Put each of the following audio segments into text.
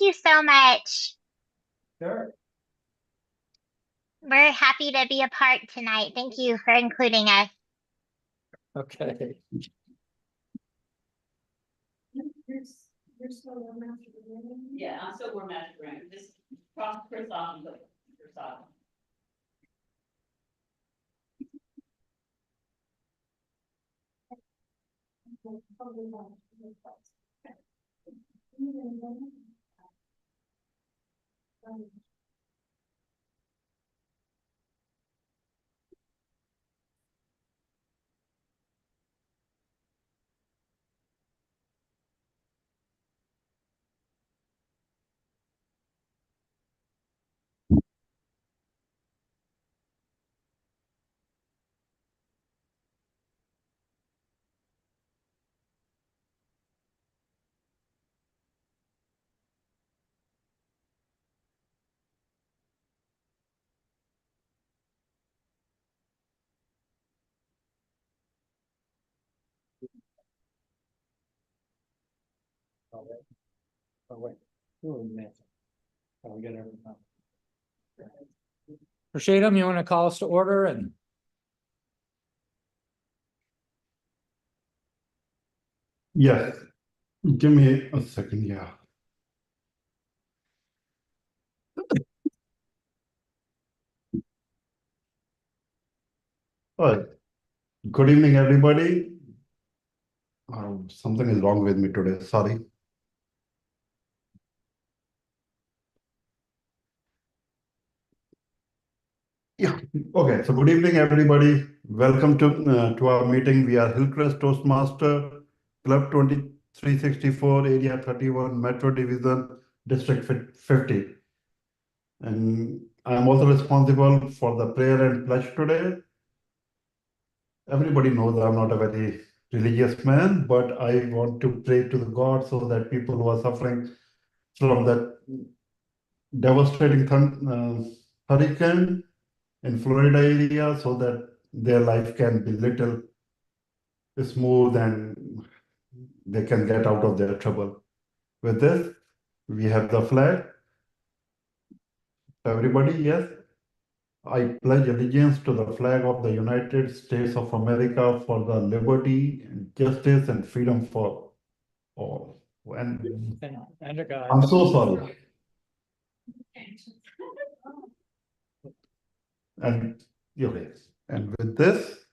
you so much. Sure. We're happy to be a part tonight. Thank you for including us. Okay. You're still War Master Grant? Yeah, I'm still War Master Grant. Just cross Chris off and put Chris off. Oh, wait. Oh, man. Oh, we got everything. Rashidam, you want to call us to order? And Yes, give me a second. Yeah. All right. Good evening, everybody. Something is wrong with me today. Sorry. Yeah. Okay. So good evening, everybody. Welcome to our meeting. We are Hillcrest Toastmaster Club 2364, Area 31, Metro Division, District 50. And I'm also responsible for the prayer and pledge today. Everybody knows I'm not a very religious man, but I want to pray to the God so that people who are suffering from that devastating hurricane in Florida area, so that their life can be little smooth and they can get out of their trouble. With this, we have the flag. Everybody, yes. I pledge allegiance to the flag of the United States of America for the liberty, justice, and freedom for all. And a guy. I'm so sorry. And okay. And with this,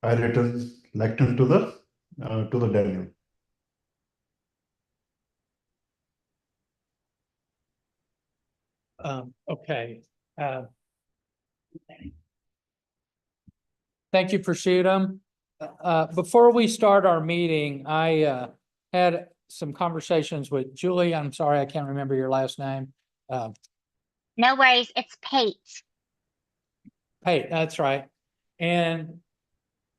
I return lectern to the Daniel. Okay. Thank you, Rashidam. Before we start our meeting, I had some conversations with Julie. I'm sorry, I can't remember your last name. No worries. It's Pate. Hey, that's right. And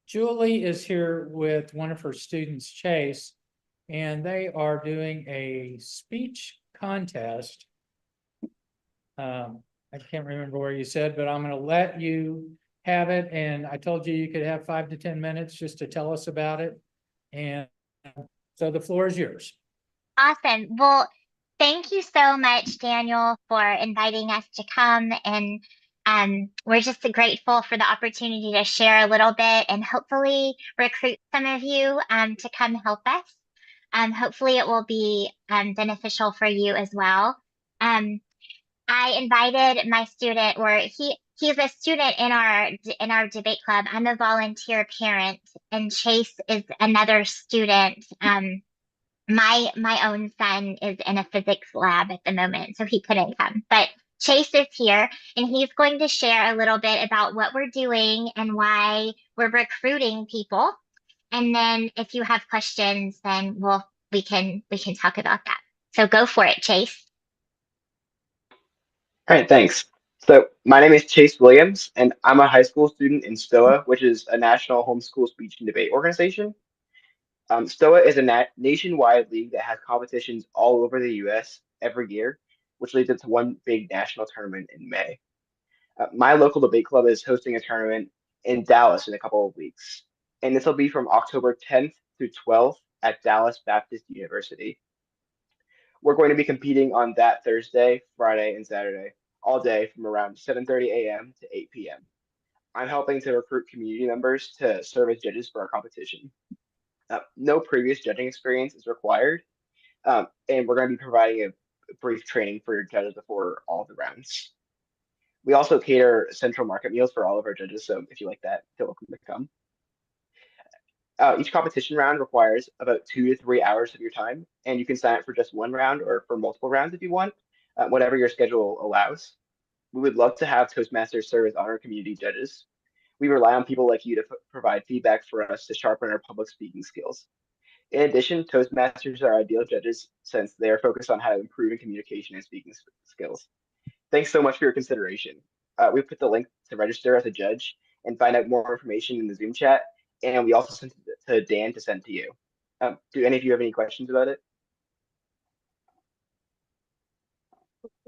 Julie is here with one of her students, Chase, and they are doing a speech contest. I can't remember where you said, but I'm going to let you have it. And I told you could have 5 to 10 minutes just to tell us about it. And so the floor is yours. Awesome. Well, thank you so much, Daniel, for inviting us to come. And we're just grateful for the opportunity to share a little bit and hopefully recruit some of you to come help us. Hopefully it will be beneficial for you as well. I invited my student, or he's a student in our debate club. I'm a volunteer parent, and Chase is another student. My own son is in a physics lab at the moment, so he couldn't come. But Chase is here, and he's going to share a little bit about what we're doing and why we're recruiting people. And then if you have questions, then we can talk about that. So go for it, Chase. All right, thanks. So my name is Chase Williams, and I'm a high school student in STOA, which is a national homeschool speech and debate organization. STOA is a nationwide league that has competitions all over the U.S. every year, which leads into one big national tournament in May. My local debate club is hosting a tournament in Dallas in a couple of weeks, and this will be from October 10th through 12th at Dallas Baptist University. We're going to be competing on that Thursday, Friday, and Saturday, all day from around 7:30 a.m. to 8 p.m. I'm helping to recruit community members to serve as judges for our competition. No previous judging experience is required, and we're going to be providing a brief training for your judges before all the rounds. We also cater central market meals for all of our judges, so if you like that, feel welcome to come. Each competition round requires about 2 to 3 hours of your time, and you can sign up for just one round or for multiple rounds if you want, whatever your schedule allows. We would love to have Toastmasters serve as honor community judges. We rely on people like you to provide feedback for us to sharpen our public speaking skills. In addition, Toastmasters are ideal judges since they are focused on how to improve in communication and speaking skills. Thanks so much for your consideration. We put the link to register as a judge and find out more information in the Zoom chat, and we also sent it to Dan to send to you. Do any of you have any questions about it?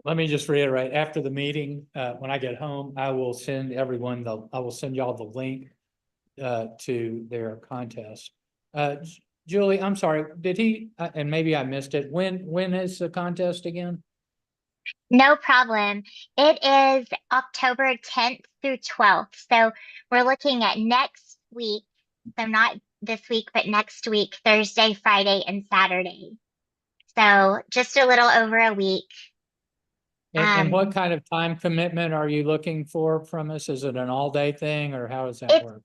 Let me just reiterate, after the meeting, when I get home, I will send everyone I will send y'all the link to their contest. Julie, I'm sorry, did he, and maybe I missed it, when is the contest again? No problem. It is October 10th through 12th. So we're looking at next week. So not this week, but next week, Thursday, Friday, and Saturday. So just a little over a week. And what kind of time commitment are you looking for from us? Is it an all-day thing, or how does that work?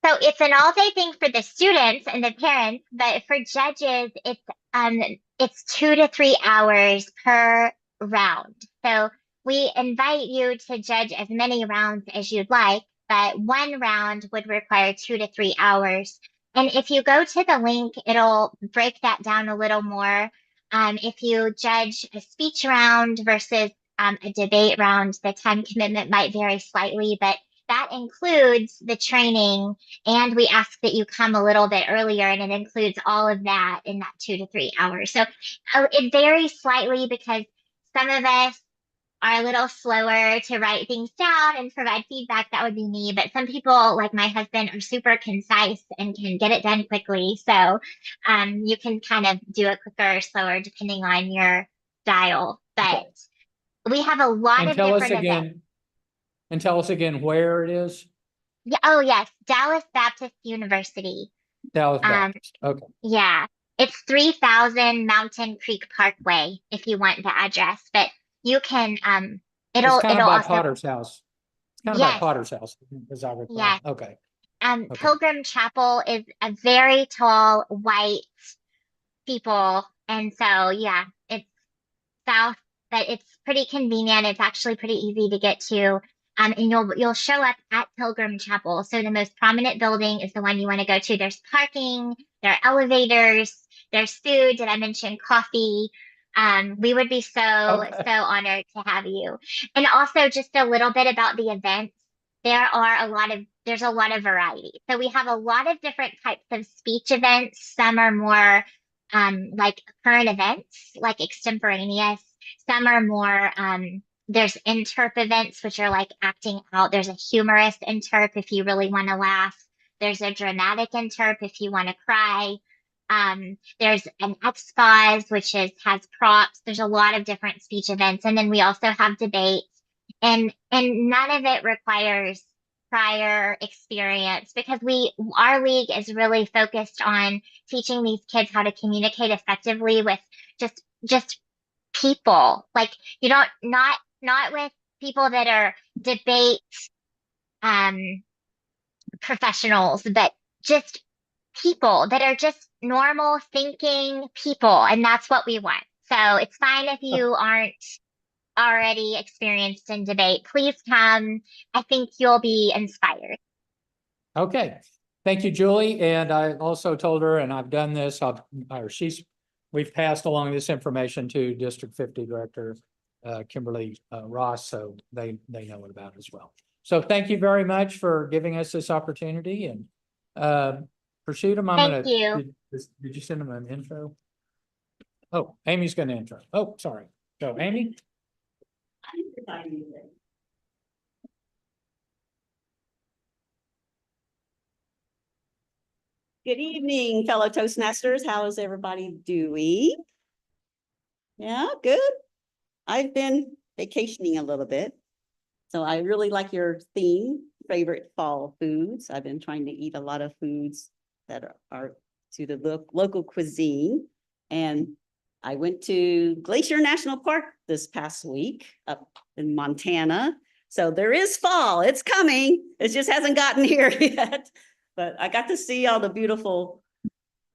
So it's an all-day thing for the students and the parents, but for judges, it's 2 to 3 hours per round. So we invite you to judge as many rounds as you'd like, but one round would require 2 to 3 hours. And if you go to the link, it'll break that down a little more. If you judge a speech round versus a debate round, the time commitment might vary slightly, but that includes the training, and we ask that you come a little bit earlier, and it includes all of that in that 2 to 3 hours. So it varies slightly because some of us are a little slower to write things down and provide feedback. That would be me. But some people, like my husband, are super concise and can get it done quickly. So you can kind of do it quicker or slower depending on your style. But we have a lot of different events. And tell us again where it is. Yeah. Oh, yes. Dallas Baptist University. Dallas Baptist. Okay. Yeah. It's 3000 Mountain Creek Parkway if you want the address, but you can It's kind of by also Potter's house. It's kind of by Potter's house, as I recall. Yes. Okay. Pilgrim Chapel is a very tall white people, and so yeah, it's south, but it's pretty convenient. It's actually pretty easy to get to. And you'll show up at Pilgrim Chapel. So the most prominent building is the one you want to go to. There's parking, there are elevators, there's food. Did I mention coffee? We would be so honored to have you. And also just a little bit about the events. There's a lot of variety. So we have a lot of different types of speech events. Some are more like current events, like extemporaneous. Some are more, there's interp events, which are like acting out. There's a humorous interp if you really want to laugh. There's a dramatic interp if you want to cry. There's an expose, which has props. There's a lot of different speech events. And then we also have debates. And none of it requires prior experience because our league is really focused on teaching these kids how to communicate effectively with just people. Like you don't not with people that are debate professionals, but just people that are just normal thinking people, and that's what we want. So it's fine if you aren't already experienced in debate. Please come. I think you'll be inspired. Okay. Thank you, Julie. And I also told her, and I've done this, we've passed along this information to District 50 Director Kimberly Ross, so they know about it as well. So thank you very much for giving us this opportunity. And Prosciutto, Thank you. Did you send them an intro? Oh, Amy's going to intro. Oh, sorry. So Amy. Good evening, fellow Toastmasters. How is everybody doing? Yeah, good. I've been vacationing a little bit. So I really like your theme, favorite fall foods. I've been trying to eat a lot of foods that are to the local cuisine. And I went to Glacier National Park this past week up in Montana. So there is fall, it's coming. It just hasn't gotten here yet. But I got to see all the beautiful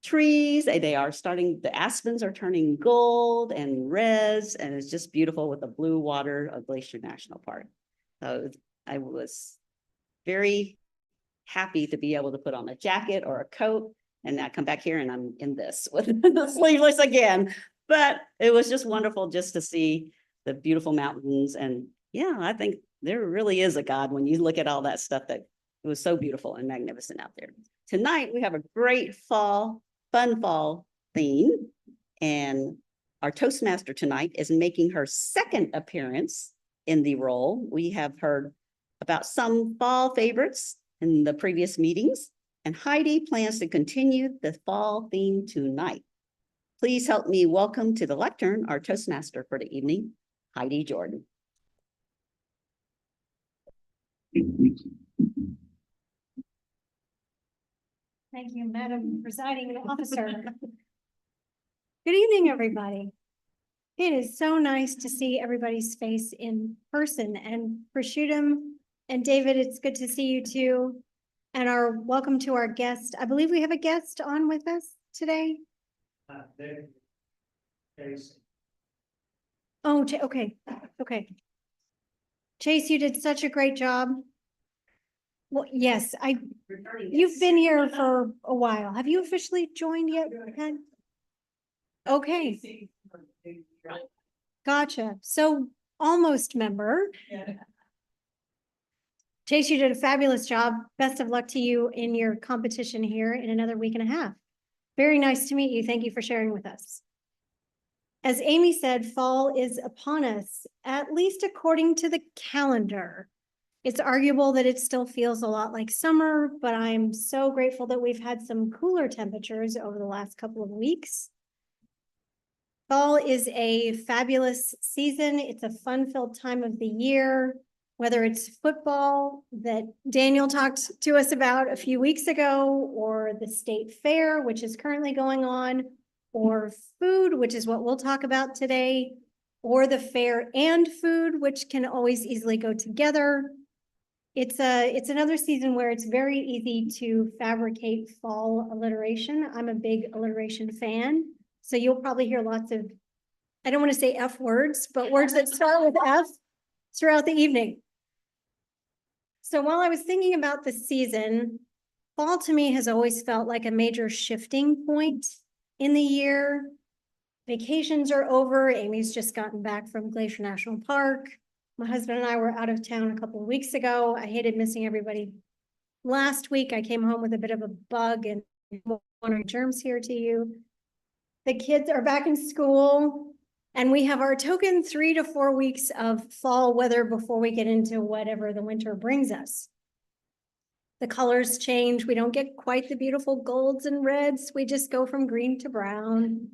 trees. They are starting, the aspens are turning gold and reds, and it's just beautiful with the blue water of Glacier National Park. So I was very happy to be able to put on a jacket or a coat, and I come back here and I'm in this with the sleeveless again. But it was just wonderful just to see the beautiful mountains. And yeah, I think there really is a God when you look at all that stuff, that it was so beautiful and magnificent out there. Tonight, we have a great fun fall theme. And our Toastmaster tonight is making her second appearance in the role. We have heard about some fall favorites in the previous meetings, and Heidi plans to continue the fall theme tonight. Please help me welcome to the lectern our Toastmaster for the evening, Heidi Jordan. Thank you, Madam Presiding Officer. Good evening, everybody. It is so nice to see everybody's face in person, and Prosciutto and David, it's good to see you too. And our welcome to our guest. I believe we have a guest on with us today. Oh, okay, okay. Chase, you did such a great job. Well, yes, you've been here for a while. Have you officially joined yet, Ken? Okay, gotcha. So almost member. Chase, you did a fabulous job. Best of luck to you in your competition here in another week and a half. Very nice to meet you. Thank you for sharing with us. As Amy said, fall is upon us, at least according to the calendar. It's arguable that it still feels a lot like summer, but I'm so grateful that we've had some cooler temperatures over the last couple of weeks. Fall is a fabulous season. It's a fun-filled time of the year, whether it's football that Daniel talked to us about a few weeks ago, or the state fair, which is currently going on, or food, which is what we'll talk about today, or the fair and food, which can always easily go together. It's another season where it's very easy to fabricate fall alliteration. I'm a big alliteration fan, so you'll probably hear lots of, I don't want to say F words, but words that start with F throughout the evening. So while I was thinking about the season, fall to me has always felt like a major shifting point in the year. Vacations are over. Amy's just gotten back from Glacier National Park. My husband and I were out of town a couple of weeks ago. I hated missing everybody. Last week, I came home with a bit of a bug and wondering germs here to you. The kids are back in school, and we have our token 3 to 4 weeks of fall weather before we get into whatever the winter brings us. The colors change. We don't get quite the beautiful golds and reds. We just go from green to brown.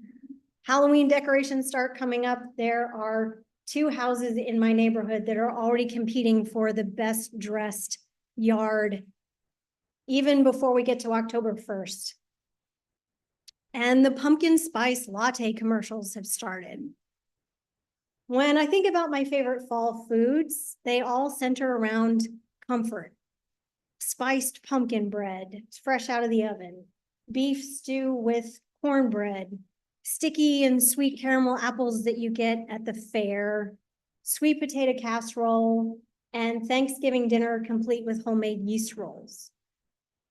Halloween decorations start coming up. There are 2 houses in my neighborhood that are already competing for the best dressed yard, even before we get to October 1st. And the pumpkin spice latte commercials have started. When I think about my favorite fall foods, they all center around comfort. Spiced pumpkin bread, it's fresh out of the oven. Beef stew with cornbread. Sticky and sweet caramel apples that you get at the fair, sweet potato casserole, and Thanksgiving dinner complete with homemade yeast rolls.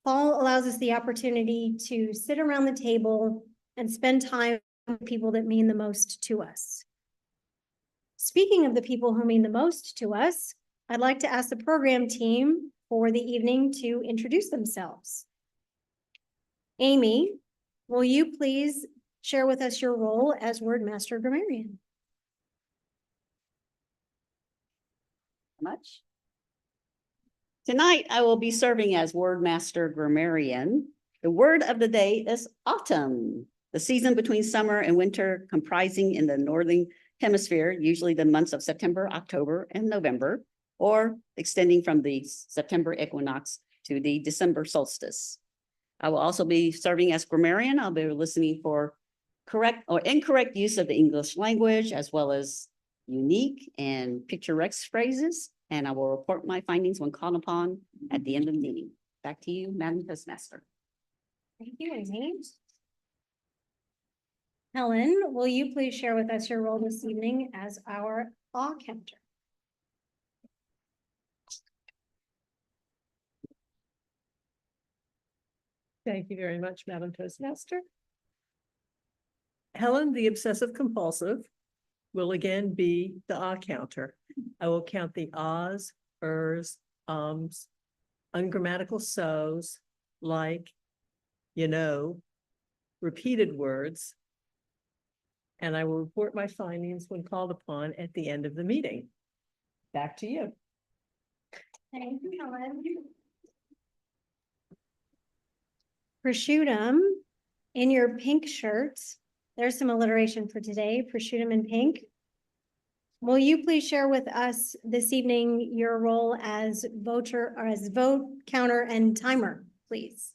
Fall allows us the opportunity to sit around the table and spend time with people that mean the most to us. Speaking of the people who mean the most to us, I'd like to ask the program team for the evening to introduce themselves. Amy, will you please share with us your role as Wordmaster Grammarian? Much. Tonight, I will be serving as Wordmaster Grammarian. The word of the day is autumn. The season between summer and winter comprising in the northern hemisphere, usually the months of September, October, and November, or extending from the September equinox to the December solstice. I will also be serving as grammarian. I'll be listening for correct or incorrect use of the English language, as well as unique and picturesque phrases. And I will report my findings when called upon at the end of the meeting. Back to you, Madam Toastmaster. Thank you, Amy. Helen, will you please share with us your role this evening as our awe counter? Thank you very much, Madam Toastmaster. Helen, the obsessive compulsive, will again be the ah counter. I will count the ahs, ers, ums, ungrammatical so's, like, you know, repeated words, and I will report my findings when called upon at the end of the meeting. Back to you. Thank you, Helen. Prosciuttum, in your pink shirt, there's some alliteration for today, prosciuttum in pink. Will you please share with us this evening your role as voter or as vote counter and timer, please?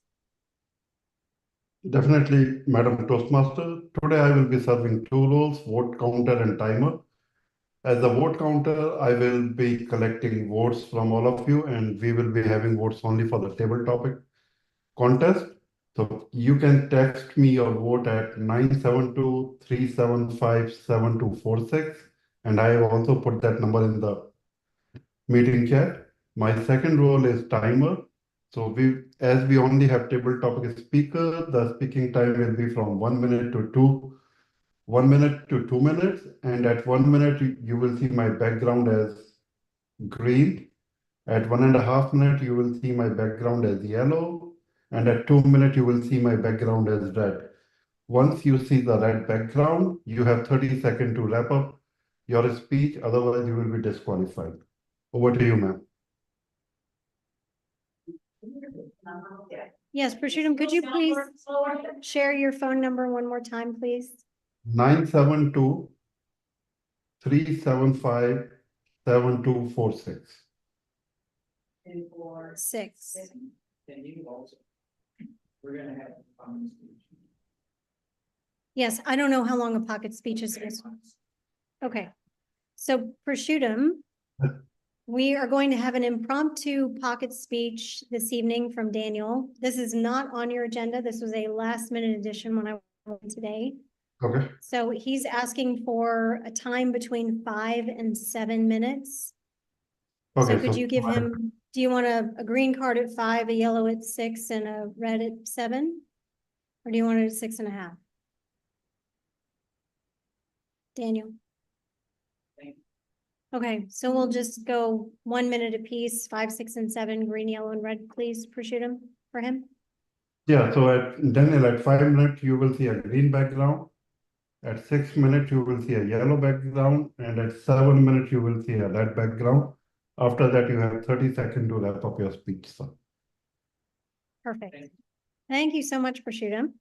Definitely, Madam Toastmaster. Today I will be serving two roles, vote counter and timer. As a vote counter, I will be collecting votes from all of you, and we will be having votes only for the table topic contest. So you can text me your vote at 972-375-7246. And I have also put that number in the meeting chat. My second role is timer. So as we only have table topic speaker, the speaking time will be from 1 minute to 2 minutes. And at 1 minute, you will see my background as green. At 1.5 minutes, you will see my background as yellow. And at 2 minutes, you will see my background as red. Once you see the red background, you have 30 seconds to wrap up your speech. Otherwise, you will be disqualified. Over to you, ma'am. Yes, Prosciuttum, could you please share your phone number one more time, please? 972-375-7246. 6. Then you also. We're gonna have a common speech. Yes, I don't know how long a pocket speech is. Okay, so Prosciuttum, we are going to have an impromptu pocket speech this evening from Daniel. This is not on your agenda. This was a last minute addition when I went today. Okay. So he's asking for a time between 5 and 7 minutes. Okay. So could you give him, do you want a green card at 5, a yellow at 6, and a red at 7? Or do you want it at 6.5? Daniel? Okay, so we'll just go 1 minute apiece, 5, 6, and 7, green, yellow, and red, please, Prosciuttum, for him. Yeah, so Daniel, at 5 minutes, you will see a green background. At 6 minutes, you will see a yellow background. And at 7 minutes, you will see a red background. After that, you have 30 seconds to wrap up your speech, sir. Perfect. Thank you so much, Prosciuttum.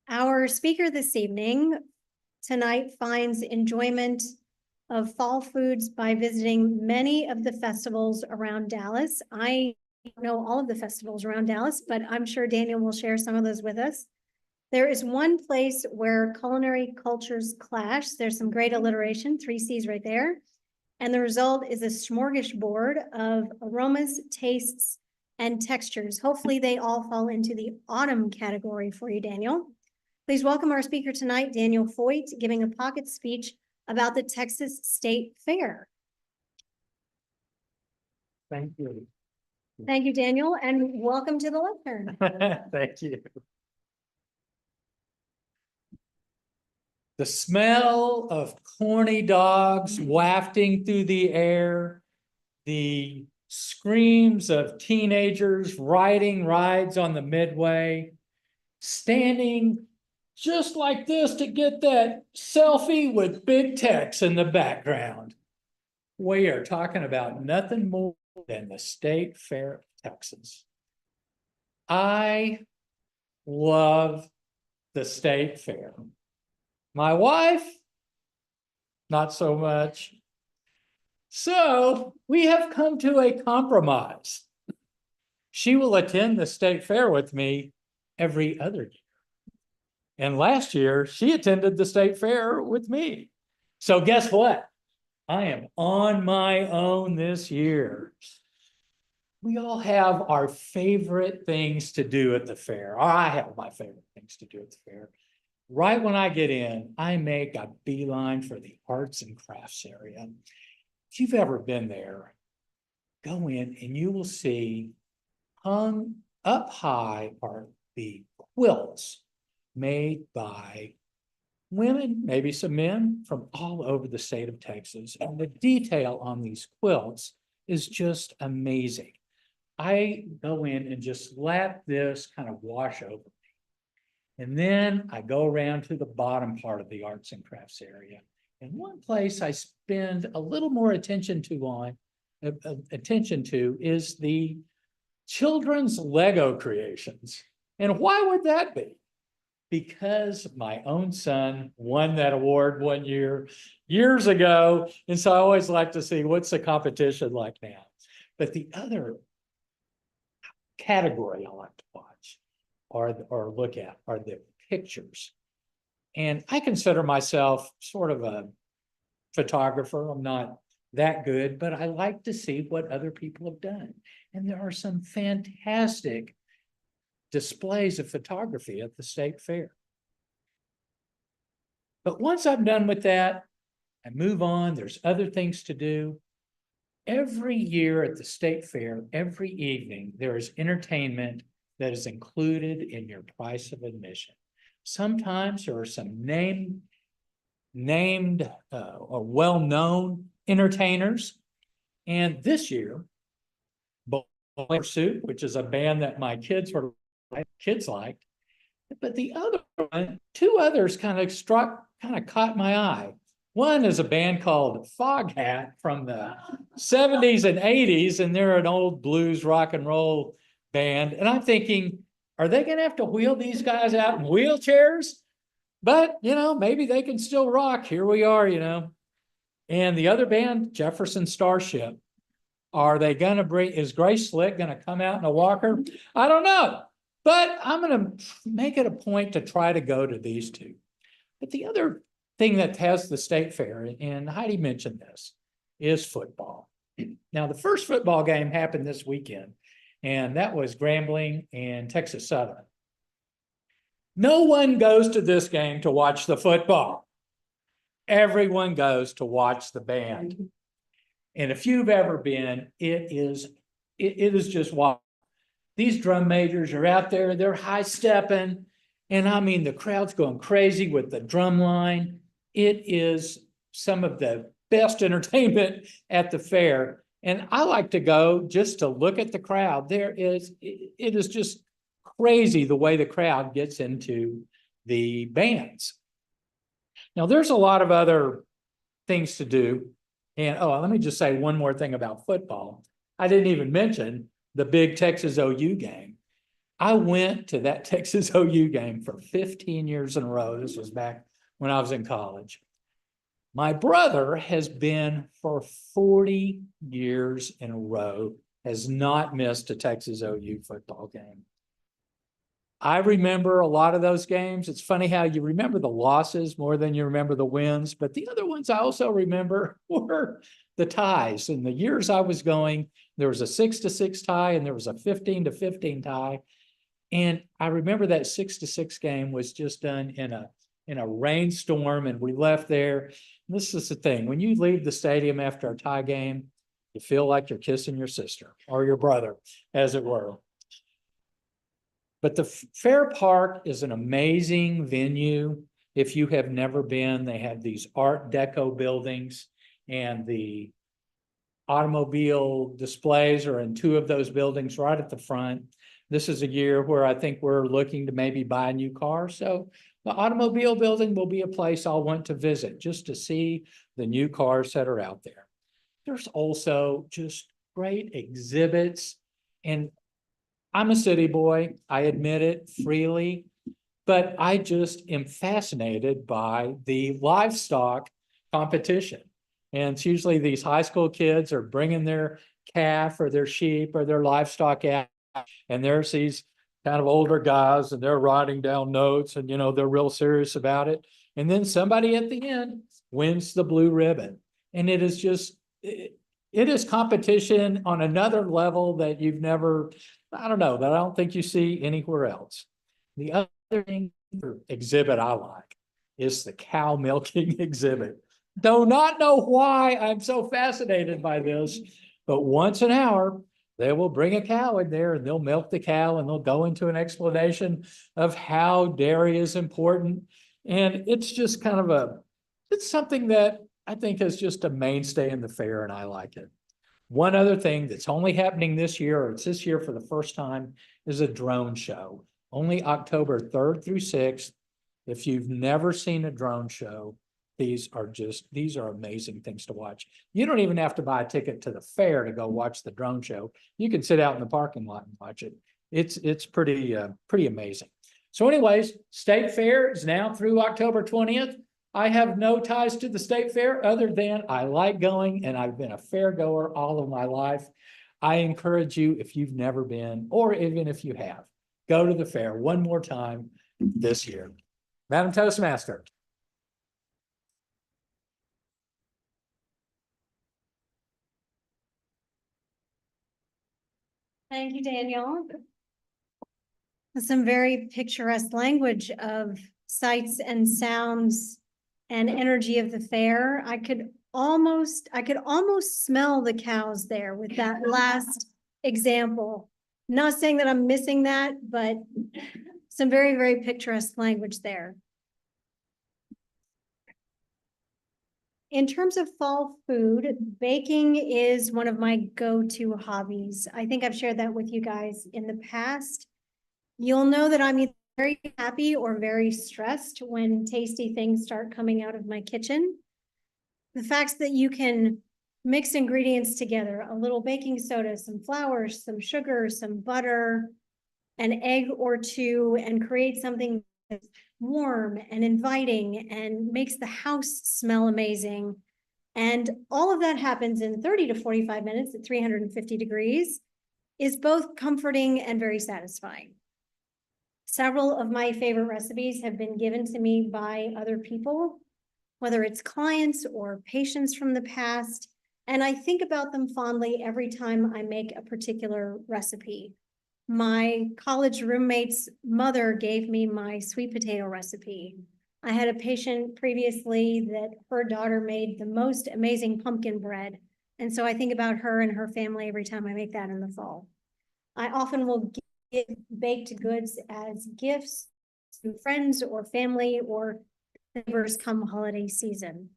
Our speaker this evening tonight finds enjoyment of fall foods by visiting many of the festivals around Dallas. I don't know all of the festivals around Dallas, but I'm sure Daniel will share some of those with us. There is one place where culinary cultures clash. There's some great alliteration, 3 C's right there. And the result is a smorgasbord of aromas, tastes, and textures. Hopefully they all fall into the autumn category for you, Daniel. Please welcome our speaker tonight, Daniel Foyt, giving a pocket speech about the Texas State Fair. Thank you. Thank you, Daniel, and welcome to the lectern. Thank you. The smell of corny dogs wafting through the air, the screams of teenagers riding rides on the Midway, standing just like this to get that selfie with Big Tex in the background. We are talking about nothing more than the State Fair of Texas. I love the state fair. My wife, not so much. So we have come to a compromise. She will attend the state fair with me every other year. And last year, she attended the state fair with me. So guess what? I am on my own this year. We all have our favorite things to do at the fair. I have my favorite things to do at the fair. Right when I get in, I make a beeline for the arts and crafts area. If you've ever been there, go in and you will see hung up high are the quilts made by women, maybe some men from all over the state of Texas. And the detail on these quilts is just amazing. I go in and just let this kind of wash over me. And then I go around to the bottom part of the arts and crafts area. And one place I spend a little more attention to is the children's Lego creations. And why would that be? Because my own son won that award one year, years ago. And so I always like to see what's the competition like now. But the other category I like to watch or look at are the pictures. And I consider myself sort of a photographer. I'm not that good, but I like to see what other people have done. And there are some fantastic displays of photography at the state fair. But once I'm done with that, I move on. There's other things to do. Every year at the state fair, every evening, there is entertainment that is included in your price of admission. Sometimes there are some named or well-known entertainers. And this year, Bowling Pursuit, which is a band that my kids liked, but the other one, two others kind of caught my eye. One is a band called Foghat from the 70s and 80s, and they're an old blues rock and roll band. And I'm thinking, are they going to have to wheel these guys out in wheelchairs? But, maybe they can still rock. Here we are, And the other band, Jefferson Starship, is Grace Slick going to come out in a walker? I don't know. But I'm going to make it a point to try to go to these two. But the other thing that has the state fair, and Heidi mentioned this, is football. Now, the first football game happened this weekend, and that was Grambling and Texas Southern. No one goes to this game to watch the football. Everyone goes to watch the band. And if you've ever been, it is just wild. These drum majors are out there, they're high stepping. And I mean, the crowd's going crazy with the drum line. It is some of the best entertainment at the fair. And I like to go just to look at the crowd. It is just crazy the way the crowd gets into the bands. Now, there's a lot of other things to do. And let me just say one more thing about football. I didn't even mention the big Texas OU game. I went to that Texas OU game for 15 years in a row. This was back when I was in college. My brother has been for 40 years in a row, has not missed a Texas OU football game. I remember a lot of those games. It's funny how you remember the losses more than you remember the wins, but the other ones I also remember were the ties. In the years I was going, there was a 6-6 tie and there was a 15-15 tie. And I remember that 6-6 game was just done in a rainstorm, and we left there. This is the thing. When you leave the stadium after a tie game, you feel like you're kissing your sister or your brother, as it were. But the Fair Park is an amazing venue. If you have never been, they have these Art Deco buildings, and the automobile displays are in two of those buildings right at the front. This is a year where I think we're looking to maybe buy a new car. So the automobile building will be a place I'll want to visit just to see the new cars that are out there. There's also just great exhibits, and I'm a city boy. I admit it freely. but I just am fascinated by the livestock competition. And it's usually these high school kids are bringing their calf or their sheep or their livestock out, and there's these kind of older guys and they're writing down notes and, they're real serious about it. And then somebody at the end wins the blue ribbon. And it is just, it is competition on another level that you've never, I don't know, that I don't think you see anywhere else. The other thing or exhibit I like is the cow milking exhibit. Do not know why I'm so fascinated by this, but once an hour, they will bring a cow in there and they'll milk the cow and they'll go into an explanation of how dairy is important. And it's just kind of it's something that I think is just a mainstay in the fair, and I like it. One other thing that's only happening this year, or it's this year for the first time, is a drone show. Only October 3rd through 6th. If you've never seen a drone show, these are amazing things to watch. You don't even have to buy a ticket to the fair to go watch the drone show. You can sit out in the parking lot and watch it. It's pretty amazing. So anyways, State Fair is now through October 20th. I have no ties to the State Fair other than I like going, and I've been a fair goer all of my life. I encourage you, if you've never been, or even if you have, go to the fair one more time this year. Madam Toastmaster. Thank you, Daniel. Some very picturesque language of sights and sounds and energy of the fair. I could almost smell the cows there with that last example. Not saying that I'm missing that, but some very, very picturesque language there. In terms of fall food, baking is one of my go-to hobbies. I think I've shared that with you guys in the past. You'll know that I'm either very happy or very stressed when tasty things start coming out of my kitchen. The fact that you can mix ingredients together, a little baking soda, some flour, some sugar, some butter, an egg or two, and create something that's warm and inviting and makes the house smell amazing. And all of that happens in 30 to 45 minutes at 350 degrees, is both comforting and very satisfying. Several of my favorite recipes have been given to me by other people, whether it's clients or patients from the past, and I think about them fondly every time I make a particular recipe. My college roommate's mother gave me my sweet potato recipe. I had a patient previously that her daughter made the most amazing pumpkin bread, and so I think about her and her family every time I make that in the fall. I often will give baked goods as gifts to friends or family or neighbors come holiday season.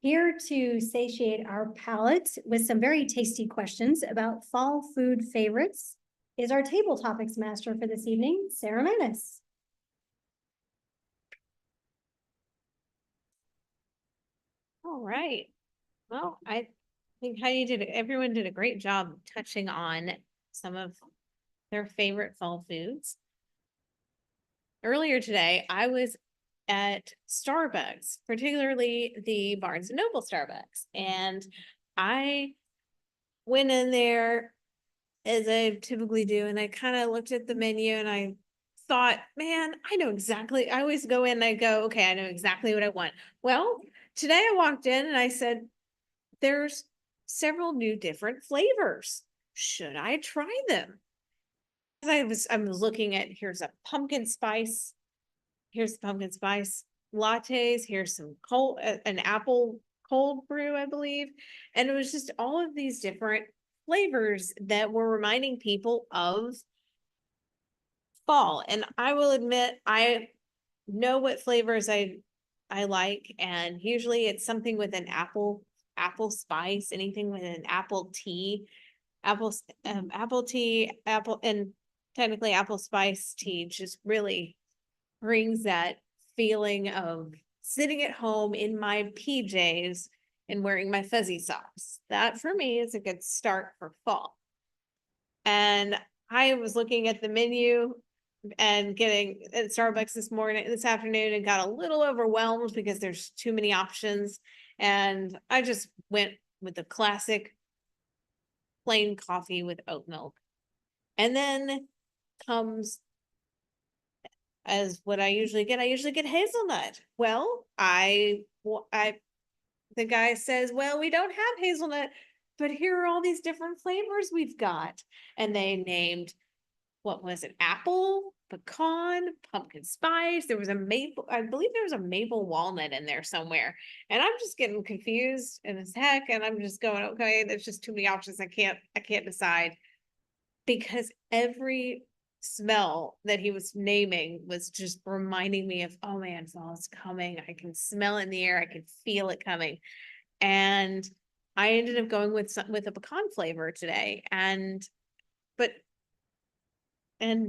Here to satiate our palate with some very tasty questions about fall food favorites is our table topics master for this evening, Sarah Manis. All right. Well, I think everyone did a great job touching on some of their favorite fall foods. Earlier today, I was at Starbucks, particularly the Barnes & Noble Starbucks, and I went in there as I typically do, and I kind of looked at the menu and I thought, man, I always go in and I go, okay, I know exactly what I want. Well, today I walked in and I said, there's several new different flavors. Should I try them? I'm looking at, here's the pumpkin spice lattes. Here's some an apple cold brew, I believe. And it was just all of these different flavors that were reminding people of fall. And I will admit, I know what flavors I like, and usually it's something with an apple spice, anything with an apple tea, and technically apple spice tea just really brings that feeling of sitting at home in my PJs and wearing my fuzzy socks. That for me is a good start for fall. And I was looking at the menu and getting at Starbucks this afternoon, and got a little overwhelmed because there's too many options. And I just went with the classic plain coffee with oat milk. And then comes as what I usually get hazelnut. Well, the guy says, well, we don't have hazelnut, but here are all these different flavors we've got. And they named, what was it? Apple, pecan, pumpkin spice. There was a maple, I believe there was a maple walnut in there somewhere. And I'm just getting confused as heck. And I'm just going, okay, there's just too many options. I can't decide, because every smell that he was naming was just reminding me of, oh man, fall is coming. I can smell it in the air. I can feel it coming. And I ended up going with a pecan flavor today. And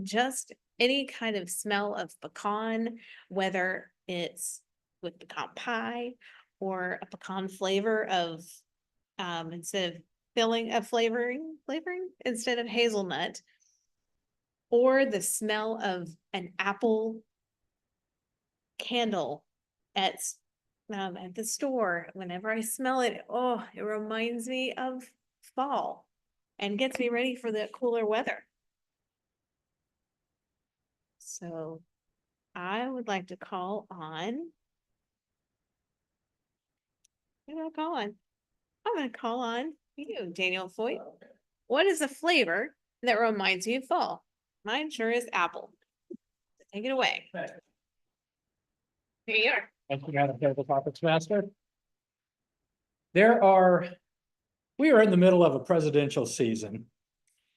just any kind of smell of pecan, whether it's with pecan pie or a pecan flavor of instead of flavoring instead of hazelnut, or the smell of an apple candle at the store. Whenever I smell it, oh, it reminds me of fall and gets me ready for the cooler weather. So I would like to call on, who do I call on? I'm going to call on you, Daniel Foyt. What is a flavor that reminds you of fall? Mine sure is apple. Take it away. Here you are. Thank you, Madam Tabletop Toastmaster. We are in the middle of a presidential season,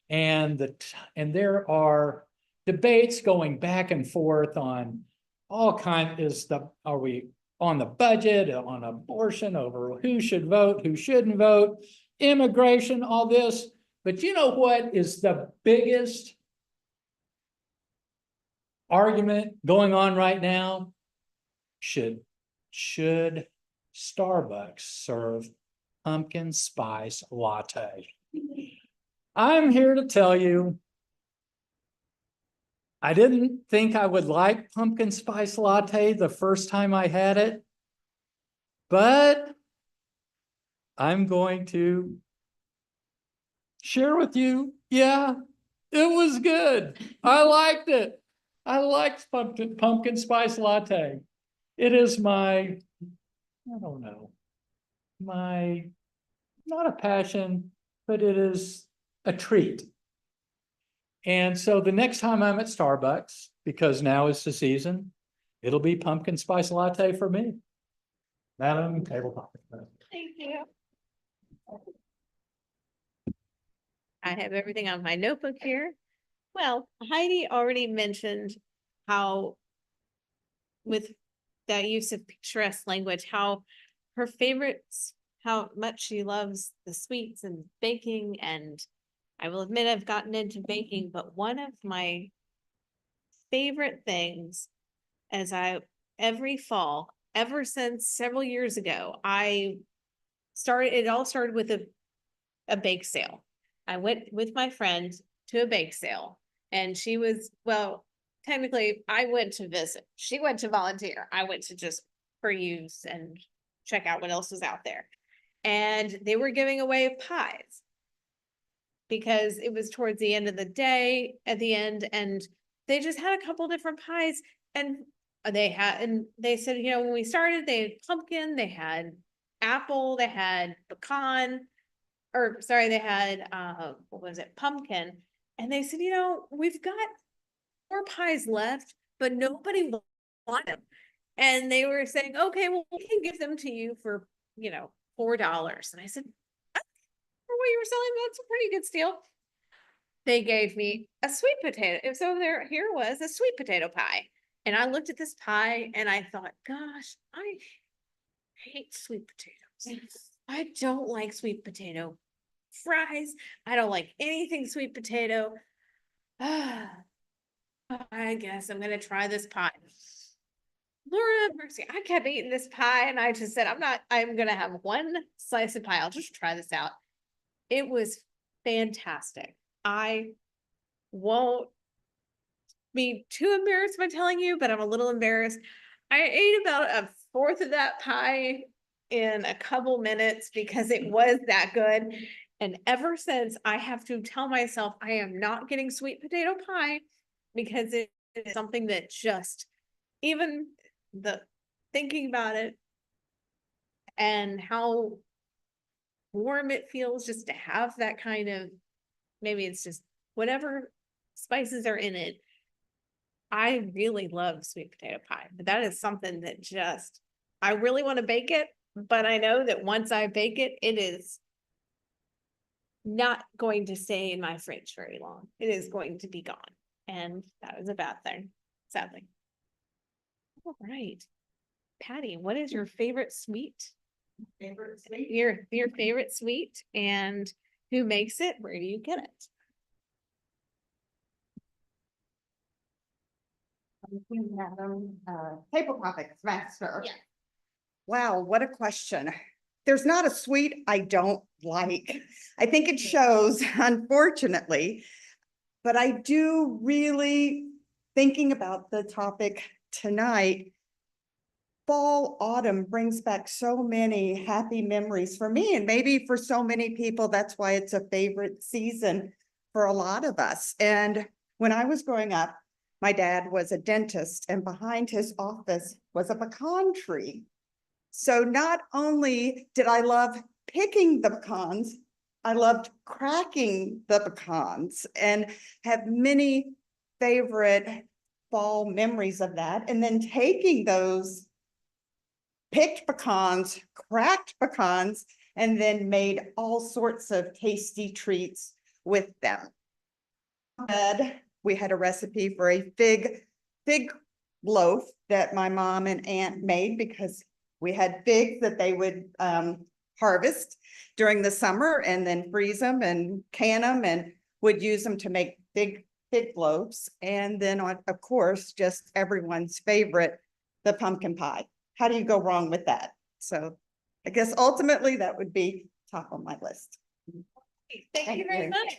and there are debates going back and forth on all kinds. Are we on the budget, on abortion, over who should vote, who shouldn't vote, immigration, all this. But you know what is the biggest argument going on right now? Should Starbucks serve pumpkin spice latte? I'm here to tell you, I didn't think I would like pumpkin spice latte the first time I had it, but I'm going to share with you, yeah, it was good. I liked it. I liked pumpkin spice latte. It is I don't know, not a passion, but it is a treat. And so the next time I'm at Starbucks, because now is the season, it'll be pumpkin spice latte for me. Madam Tabletop. Thank you. I have everything on my notebook here. Well, Heidi already mentioned how, with that use of picturesque language, how her favorites, how much she loves the sweets and baking. And I will admit I've gotten into baking, but one of my favorite things every fall, ever since several years ago, it all started with a bake sale. I went with my friend to a bake sale, and she was, well, technically I went to visit. She went to volunteer. I went to just peruse and check out what else was out there. And they were giving away pies because it was towards the end of the day at the end, and they just had a couple different pies. And they said, you know, when we started, they had pumpkin, they had apple, they had pecan, or sorry, they had, what was it? Pumpkin. And they said, you know, we've got 4 pies left, but nobody wanted them. And they were saying, okay, well, we can give them to you for, you know, $4. And I said, for what you were selling, that's a pretty good steal. They gave me a sweet potato. So here was a sweet potato pie. And I looked at this pie and I thought, gosh, I hate sweet potatoes. I don't like sweet potato fries. I don't like anything sweet potato. I guess I'm gonna try this pie. Lord mercy, I kept eating this pie and I just said, I'm gonna have one slice of pie. I'll just try this out. It was fantastic. I won't be too embarrassed by telling you, but I'm a little embarrassed. I ate about a fourth of that pie in a couple minutes because it was that good. And ever since, I have to tell myself I am not getting sweet potato pie because it is something that just, even the thinking about it and how warm it feels just to have that kind of, maybe it's just whatever spices are in it. I really love sweet potato pie, but that is something that just, I really want to bake it, but I know that once I bake it, it is not going to stay in my fridge very long. It is going to be gone. And that is a bad thing, sadly. All right. Patty, what is your favorite sweet? Favorite sweet? Your favorite sweet, and who makes it? Where do you get it? Table topics master. Yeah. Wow, what a question. There's not a sweet I don't like. I think it shows, unfortunately. But I do really, thinking about the topic tonight, fall, autumn brings back so many happy memories for me, and maybe for so many people, that's why it's a favorite season for a lot of us. And when I was growing up, my dad was a dentist, and behind his office was a pecan tree. So not only did I love picking the pecans, I loved cracking the pecans and have many favorite fall memories of that. And then taking those picked pecans, cracked pecans, and then made all sorts of tasty treats with them. We had a recipe for a fig loaf that my mom and aunt made because we had figs that they would harvest during the summer and then freeze them and can them and would use them to make fig loaves. And then of course, just everyone's favorite, the pumpkin pie. How do you go wrong with that? So I guess ultimately that would be top on my list. Thank you very much.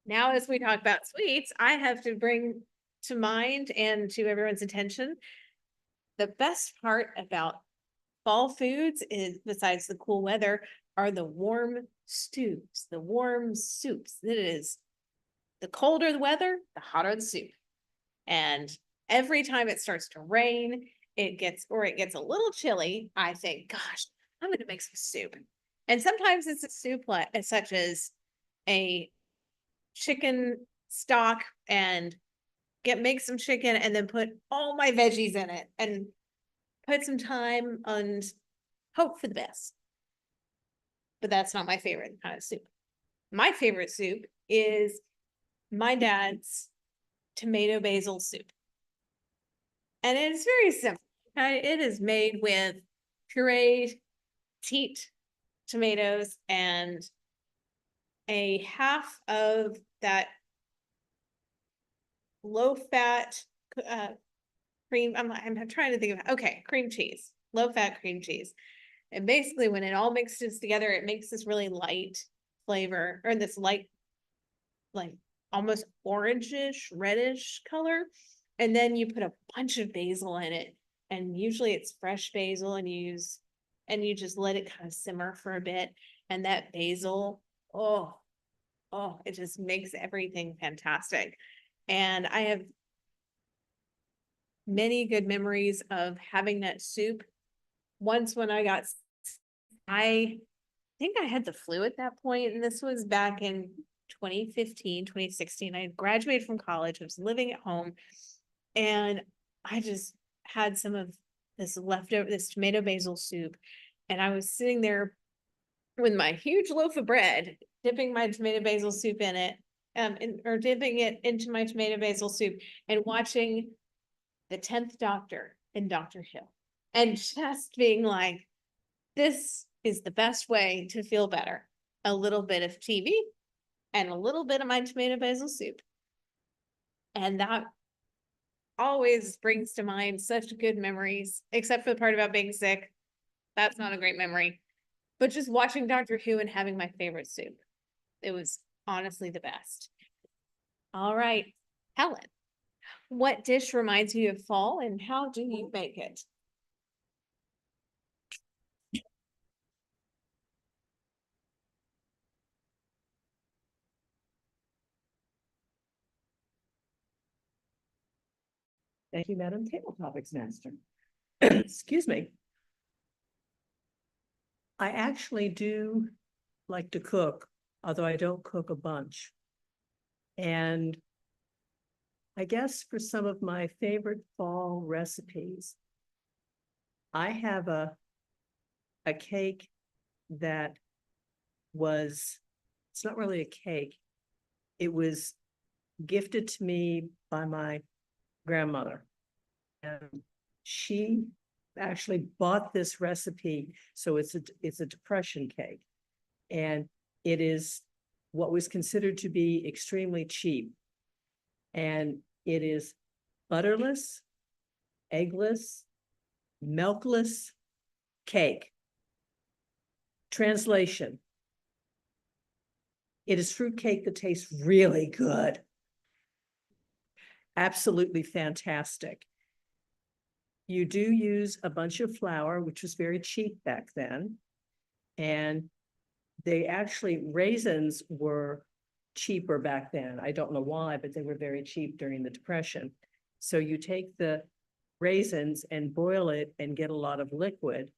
Now, as we talk about sweets, I have to bring to mind and to everyone's attention, the best part about fall foods is, besides the cool weather, are the warm stews, the warm soups. It is the colder the weather, the hotter the soup. And every time it starts to rain, it gets a little chilly, I think, gosh, I'm going to make some soup. And sometimes it's a soup such as a chicken stock and make some chicken and then put all my veggies in it and put some time and hope for the best. But that's not my favorite kind of soup. My favorite soup is my dad's tomato basil soup. And it's very simple. Okay? It is made with pureed teat tomatoes and a half of that low fat cream. I'm trying to think of, okay, cream cheese, low fat cream cheese. And basically when it all mixes together, it makes this really light flavor, or this light, like almost orangish, reddish color. And then you put a bunch of basil in it. And usually it's fresh basil, and you just let it kind of simmer for a bit. And that basil, oh, it just makes everything fantastic. And I have many good memories of having that soup. Once when I think I had the flu at that point, and this was back in 2015, 2016. I had graduated from college. I was living at home, and I just had some of this tomato basil soup. And I was sitting there with my huge loaf of bread, dipping my tomato basil soup in it, or dipping it into my tomato basil soup and watching the 10th Doctor in Dr. Who, and just being like, this is the best way to feel better. A little bit of TV and a little bit of my tomato basil soup. And that always brings to mind such good memories, except for the part about being sick. That's not a great memory. But just watching Dr. Who and having my favorite soup. It was honestly the best. All right, Helen, what dish reminds you of fall and how do you make it? Thank you, Madam Table Topics Master. Excuse me. I actually do like to cook, although I don't cook a bunch. And I guess for some of my favorite fall recipes, I have a cake that was, it's not really a cake. It was gifted to me by my grandmother. And she actually bought this recipe. So it's a depression cake. And it is what was considered to be extremely cheap. And it is butterless, eggless, milkless cake. Translation: it is fruit cake that tastes really good. Absolutely fantastic. You do use a bunch of flour, which was very cheap back then. And they actually, raisins were cheaper back then. I don't know why, but they were very cheap during the Depression. So you take the raisins and boil it and get a lot of liquid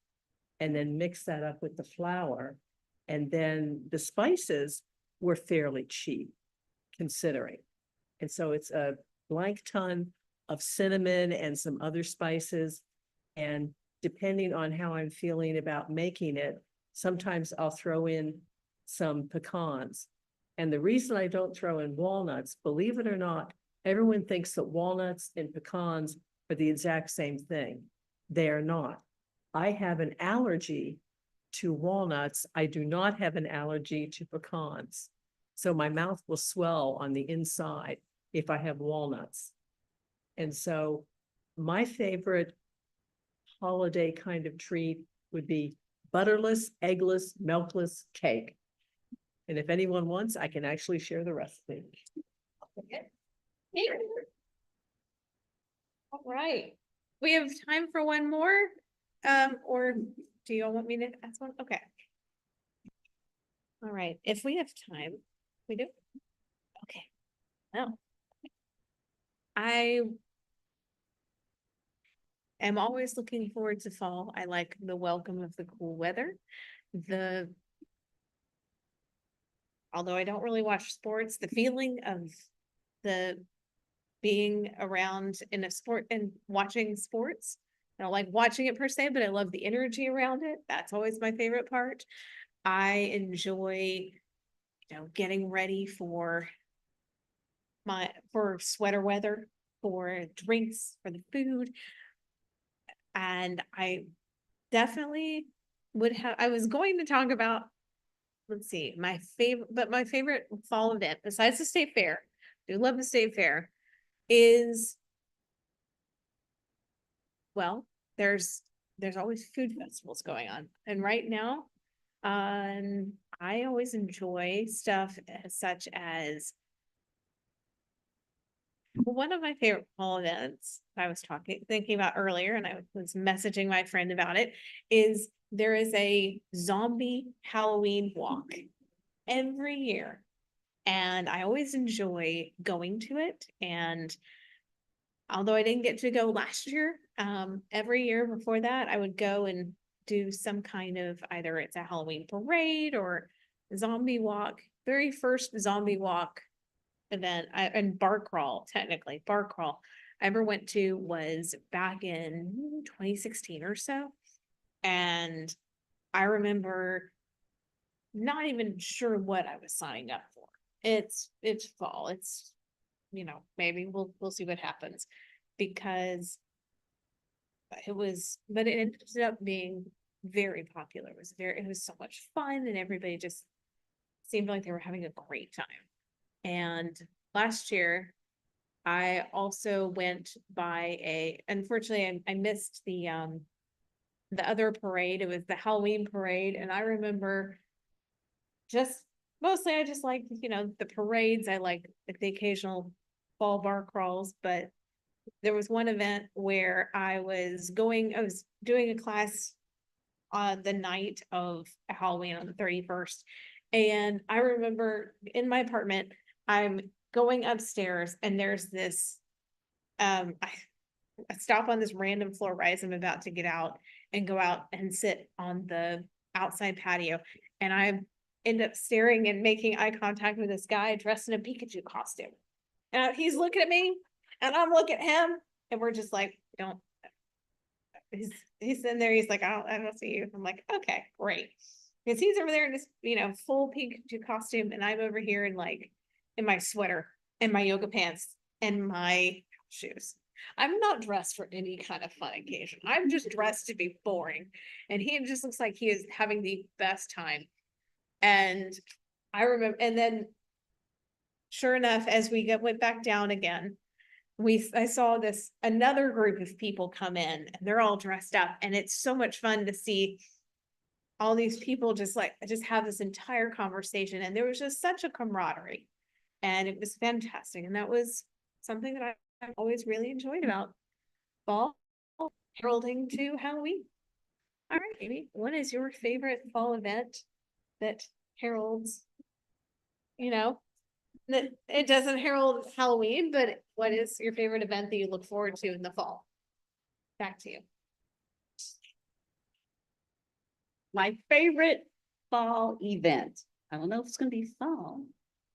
and then mix that up with the flour. And then the spices were fairly cheap considering. And so it's a blank ton of cinnamon and some other spices. And depending on how I'm feeling about making it, sometimes I'll throw in some pecans. And the reason I don't throw in walnuts, believe it or not, everyone thinks that walnuts and pecans are the exact same thing. They are not. I have an allergy to walnuts. I do not have an allergy to pecans. So my mouth will swell on the inside if I have walnuts. And so my favorite holiday kind of treat would be butterless, eggless, milkless cake. And if anyone wants, I can actually share the recipe. All right, we have time for one more. Or do you all want me to ask one? Okay. All right, if we have time, we do. Okay. No. I am always looking forward to fall. I like the welcome of the cool weather. Although I don't really watch sports, the feeling of the being around in a sport and watching sports. I don't like watching it per se, but I love the energy around it. That's always my favorite part. I enjoy, getting ready for sweater weather, for drinks, for the food. And I definitely I was going to talk about, let's see, my favorite fall event, besides the state fair, I do love the state fair, is, well, there's always food festivals going on. And right now, I always enjoy stuff such as, well, one of my favorite fall events I was thinking about earlier, and I was messaging my friend about it, is there is a zombie Halloween walk every year. And I always enjoy going to it. And although I didn't get to go last year, every year before that, I would go and do some kind of, either it's a Halloween parade or zombie walk. Very first zombie walk event, and bar crawl, technically, bar crawl I ever went to was back in 2016 or so. And I remember not even sure what I was signing up for. It's fall. It's, maybe we'll see what happens, because but it ended up being very popular. It was so much fun, and everybody just seemed like they were having a great time. And last year, I also went by unfortunately, I missed the other parade. It was the Halloween parade. And I remember just mostly I just like, the parades. I like the occasional fall bar crawls, but there was one event where I was doing a class on the night of Halloween on the 31st. And I remember in my apartment, I'm going upstairs and there's this, I stop on this random floor right as I'm about to get out and go out and sit on the outside patio. And I end up staring and making eye contact with this guy dressed in a Pikachu costume. And he's looking at me and I'm looking at him and we're just like, don't. He's in there. He's like, I don't see you. I'm like, okay, great. Because he's over there in this, full Pikachu costume. And I'm over here in my sweater and my yoga pants and my shoes. I'm not dressed for any kind of fun occasion. I'm just dressed to be boring. And he just looks like he is having the best time. And I remember, and then sure enough, as we went back down again, I saw another group of people come in and they're all dressed up and it's so much fun to see all these people just have this entire conversation and there was just such a camaraderie and it was fantastic. And that was something that I've always really enjoyed about fall heralding to Halloween. All right, Amy, what is your favorite fall event that heralds, that it doesn't herald Halloween, but what is your favorite event that you look forward to in the fall? Back to you. My favorite fall event. I don't know if it's gonna be fall,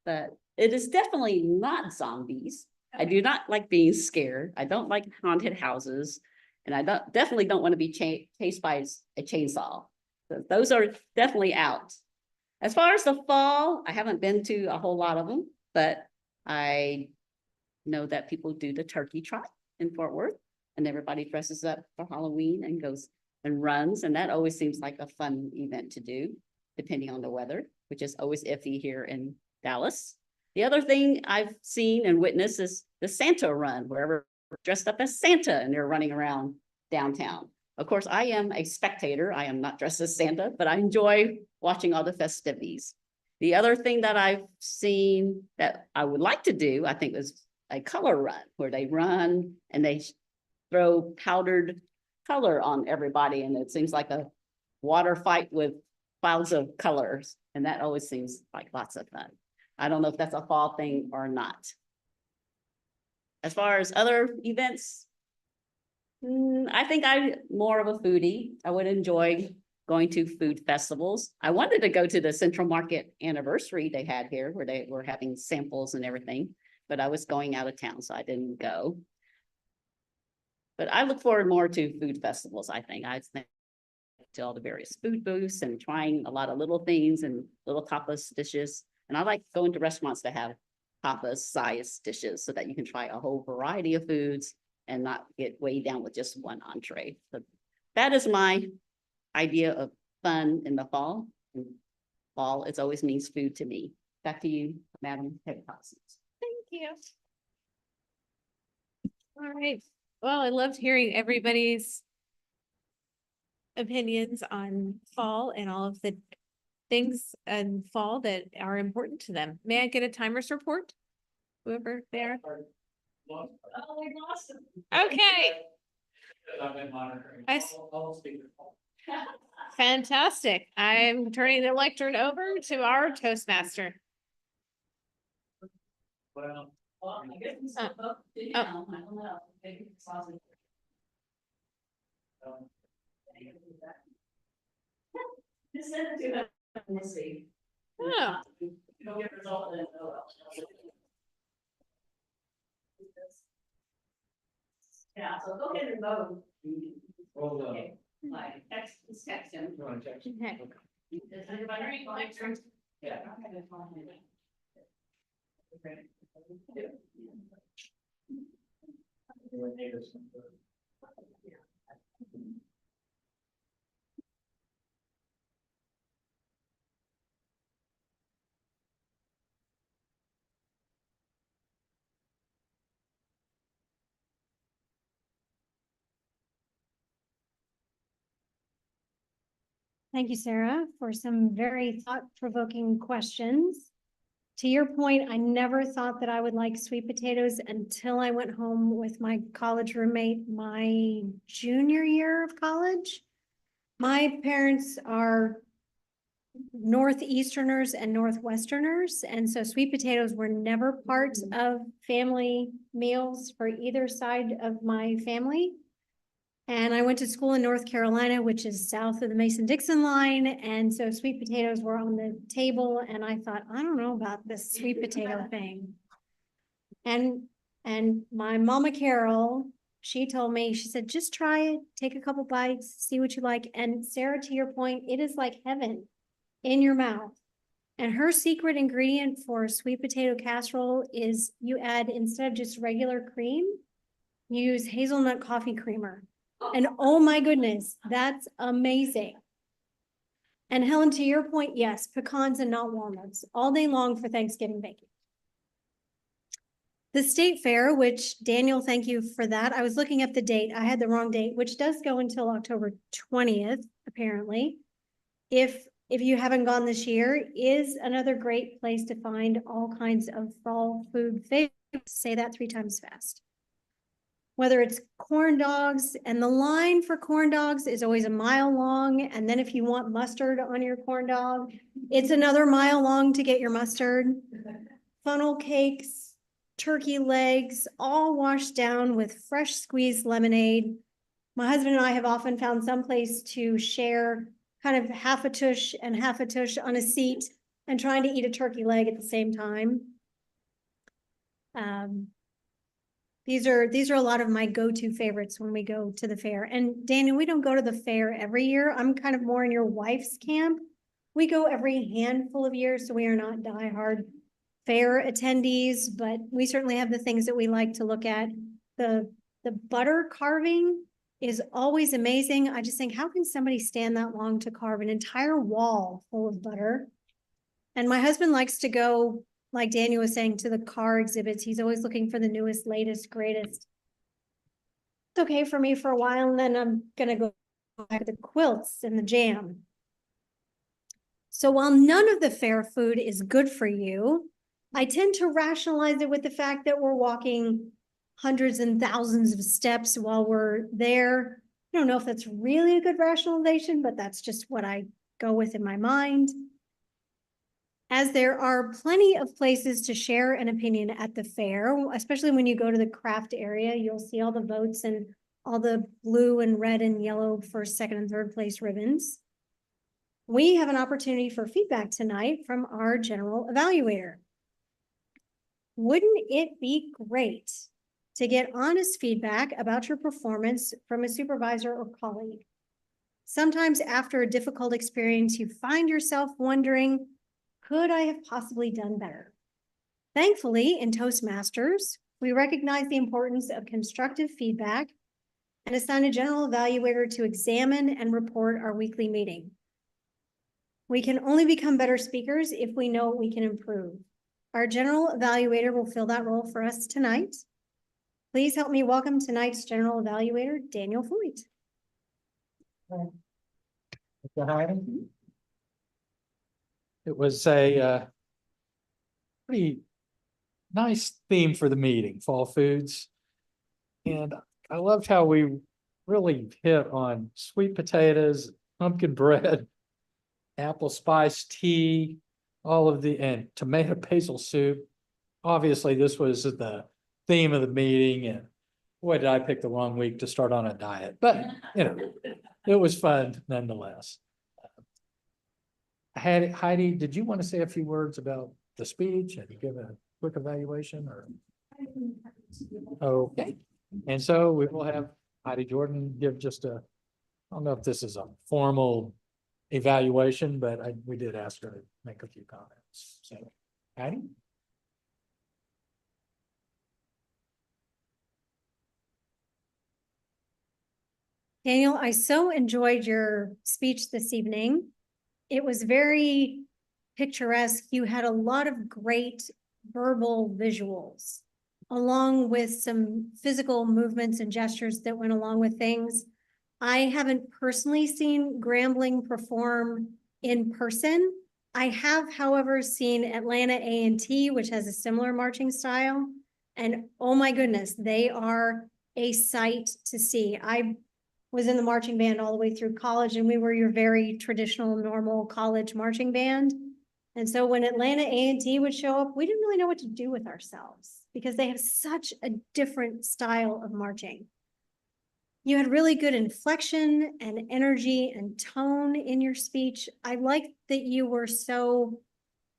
but it is definitely not zombies. I do not like being scared. I don't like haunted houses. And I definitely don't want to be chased by a chainsaw. So those are definitely out. As far as the fall, I haven't been to a whole lot of them, but I know that people do the turkey trot in Fort Worth and everybody dresses up for Halloween and goes and runs. And that always seems like a fun event to do, depending on the weather, which is always iffy here in Dallas. The other thing I've seen and witnessed is the Santa run, where we're dressed up as Santa and they're running around downtown. Of course, I am a spectator. I am not dressed as Santa, but I enjoy watching all the festivities. The other thing that I've seen that I would like to do, I think, is a color run, where they run and they throw powdered color on everybody. And it seems like a water fight with clouds of colors. And that always seems like lots of fun. I don't know if that's a fall thing or not. As far as other events, I think I'm more of a foodie. I would enjoy going to food festivals. I wanted to go to the Central Market anniversary they had here, where they were having samples and everything, but I was going out of town, so I didn't go. But I look forward more to food festivals, I think. I think to all the various food booths and trying a lot of little things and little tapas dishes. And I like going to restaurants that have tapas size dishes so that you can try a whole variety of foods and not get weighed down with just one entree. So that is my idea of fun in the fall. And fall, it always means food to me. Back to you, Madam Head Parsons. Thank you. All right. Well, I loved hearing everybody's opinions on fall and all of the things in fall that are important to them. May I get a timers report? Whoever there. Okay. Fantastic. I'm turning the lectern over to our Toastmaster. Well, I guess we Oh. spoke to Oh. I don't know. Maybe it's sausage. Just send it to them, and we'll see. Oh. You don't get result, then, oh well. Yeah, so go ahead and vote. Okay. Like, text him. Okay. Does anybody like to? Yeah. Thank you, Sarah, for some very thought-provoking questions. To your point, I never thought that I would like sweet potatoes until I went home with my college roommate my junior year of college. My parents are Northeasterners and Northwesterners, and so sweet potatoes were never part of family meals for either side of my family. And I went to school in North Carolina, which is south of the Mason-Dixon line, and so sweet potatoes were on the table, and I thought, I don't know about this sweet potato thing. And my mama Carol, she told me, she said, just try it, take a couple bites, see what you like. And Sarah, to your point, it is like heaven in your mouth. And her secret ingredient for sweet potato casserole is you add, instead of just regular cream, you use hazelnut coffee creamer. And oh my goodness, that's amazing. And Helen, to your point, yes, pecans and not walnuts all day long for Thanksgiving baking. The state fair, which Daniel, thank you for that. I was looking up the date. I had the wrong date, which does go until October 20th, apparently. If you haven't gone this year, is another great place to find all kinds of fall food favorites. Say that 3 times fast. Whether it's corn dogs, and the line for corn dogs is always a mile long. And then if you want mustard on your corn dog, it's another mile long to get your mustard. Funnel cakes, turkey legs, all washed down with fresh squeezed lemonade. My husband and I have often found some place to share kind of half a tush and half a tush on a seat and trying to eat a turkey leg at the same time. These are a lot of my go-to favorites when we go to the fair. And Daniel, we don't go to the fair every year. I'm kind of more in your wife's camp. We go every handful of years, so we are not diehard fair attendees, but we certainly have the things that we like to look at. The butter carving is always amazing. I just think, how can somebody stand that long to carve an entire wall full of butter? And my husband likes to go, like Daniel was saying, to the car exhibits. He's always looking for the newest, latest, greatest. It's okay for me for a while, and then I'm gonna go back to the quilts and the jam. So while none of the fair food is good for you, I tend to rationalize it with the fact that we're walking hundreds and thousands of steps while we're there. I don't know if that's really a good rationalization, but that's just what I go with in my mind. As there are plenty of places to share an opinion at the fair, especially when you go to the craft area, you'll see all the votes and all the blue and red and yellow first, second, and third place ribbons. We have an opportunity for feedback tonight from our general evaluator. Wouldn't it be great to get honest feedback about your performance from a supervisor or colleague? Sometimes after a difficult experience, you find yourself wondering, could I have possibly done better? Thankfully, in Toastmasters, we recognize the importance of constructive feedback and assign a general evaluator to examine and report our weekly meeting. We can only become better speakers if we know what we can improve. Our general evaluator will fill that role for us tonight. Please help me welcome tonight's general evaluator, Daniel Foyt. It was a pretty nice theme for the meeting, fall foods. And I loved how we really hit on sweet potatoes, pumpkin bread, apple spice tea, and tomato basil soup. Obviously, this was the theme of the meeting, and boy, did I pick the wrong week to start on a diet, but it was fun nonetheless. Heidi, did you want to say a few words about the speech and give a quick evaluation, or? Okay, and so we will have Heidi Jordan give just I don't know if this is a formal evaluation, but we did ask her to make a few comments. So, Heidi? Daniel, I so enjoyed your speech this evening. It was very picturesque. You had a lot of great verbal visuals, along with some physical movements and gestures that went along with things. I haven't personally seen Grambling perform in person. I have, however, seen Atlanta A&T, which has a similar marching style. And oh my goodness, they are a sight to see. I was in the marching band all the way through college, and we were your very traditional, normal college marching band. And so when Atlanta A&T would show up, we didn't really know what to do with ourselves because they have such a different style of marching. You had really good inflection and energy and tone in your speech. I liked that you were so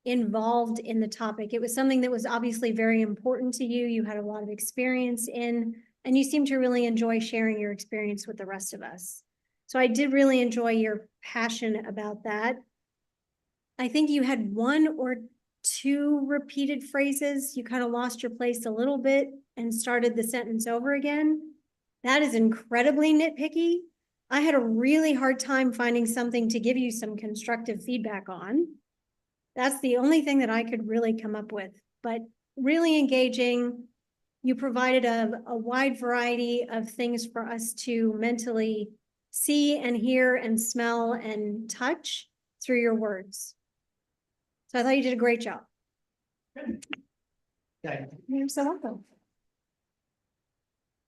involved in the topic. It was something that was obviously very important to you. You had a lot of experience in, and you seemed to really enjoy sharing your experience with the rest of us. So I did really enjoy your passion about that. I think you had one or two repeated phrases. You kind of lost your place a little bit and started the sentence over again. That is incredibly nitpicky. I had a really hard time finding something to give you some constructive feedback on. That's the only thing that I could really come up with, but really engaging. You provided a wide variety of things for us to mentally see and hear and smell and touch through your words. So I thought you did a great job. Okay. You're so welcome.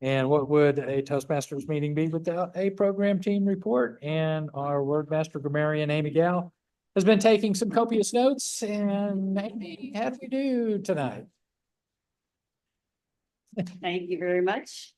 And what would a Toastmasters meeting be without a program team report? And our wordmaster grammarian, Amy Gal, has been taking some copious notes. And Amy, how do we do tonight? Thank you very much.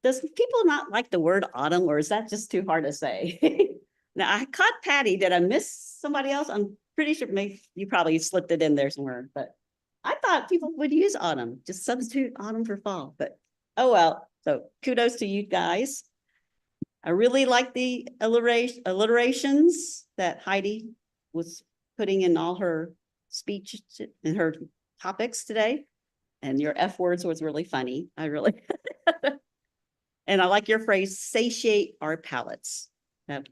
Does people not like the word autumn, or is that just too hard to say? Now, I caught Patty. Did I miss somebody else? I'm pretty sure maybe you probably slipped it in there somewhere, but I thought people would use autumn, just substitute autumn for fall, but oh well. So kudos to you guys. I really like the alliterations that Heidi was putting in all her speech and her topics today. And your F words was really funny. I really, and I like your phrase, satiate our palates. That's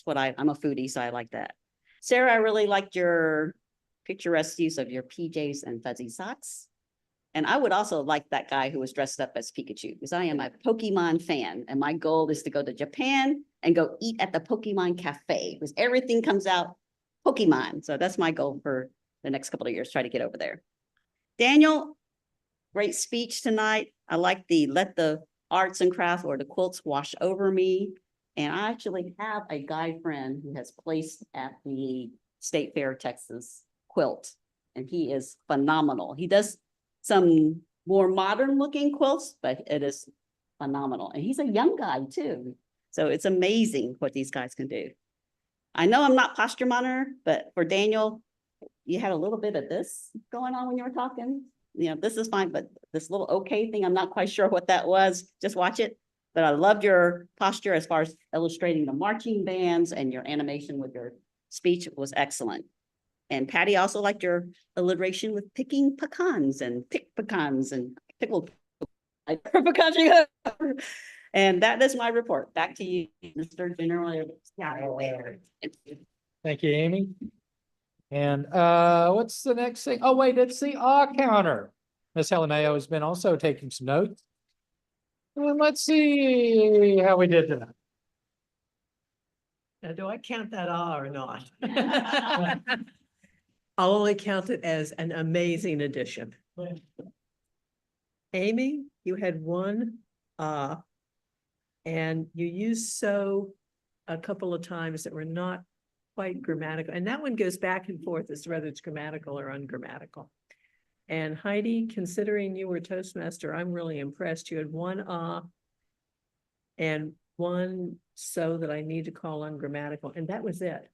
what I'm a foodie, so I like that. Sarah, I really liked your picturesque use of your PJs and fuzzy socks. And I would also like that guy who was dressed up as Pikachu, because I am a Pokemon fan. And my goal is to go to Japan and go eat at the Pokemon Cafe, because everything comes out Pokemon. So that's my goal for the next couple of years, try to get over there. Daniel, great speech tonight. I like the let the arts and crafts or the quilts wash over me. And I actually have a guy friend who has placed at the State Fair, Texas quilt, and he is phenomenal. He does some more modern looking quilts, but it is phenomenal. And he's a young guy too. So it's amazing what these guys can do. I know I'm not posture monitor, but for Daniel, you had a little bit of this going on when you were talking. You know, this is fine, but this little okay thing, I'm not quite sure what that was. Just watch it. But I loved your posture as far as illustrating the marching bands, and your animation with your speech was excellent. And Patty also liked your alliteration with picking pecans and pick pecans and pickled pecans. And that is my report. Back to you, Mr. General. Thank you, Amy. And what's the next thing? Oh, wait, it's the counter. Miss Helen Mayo has been also taking some notes. And let's see how we did tonight. Now, do I count that or not? I'll only count it as an amazing addition. Amy, you had one and you used so a couple of times that were not quite grammatical. And that one goes back and forth as to whether it's grammatical or ungrammatical. And Heidi, considering you were Toastmaster, I'm really impressed. You had one and one so that I need to call ungrammatical. And that was it.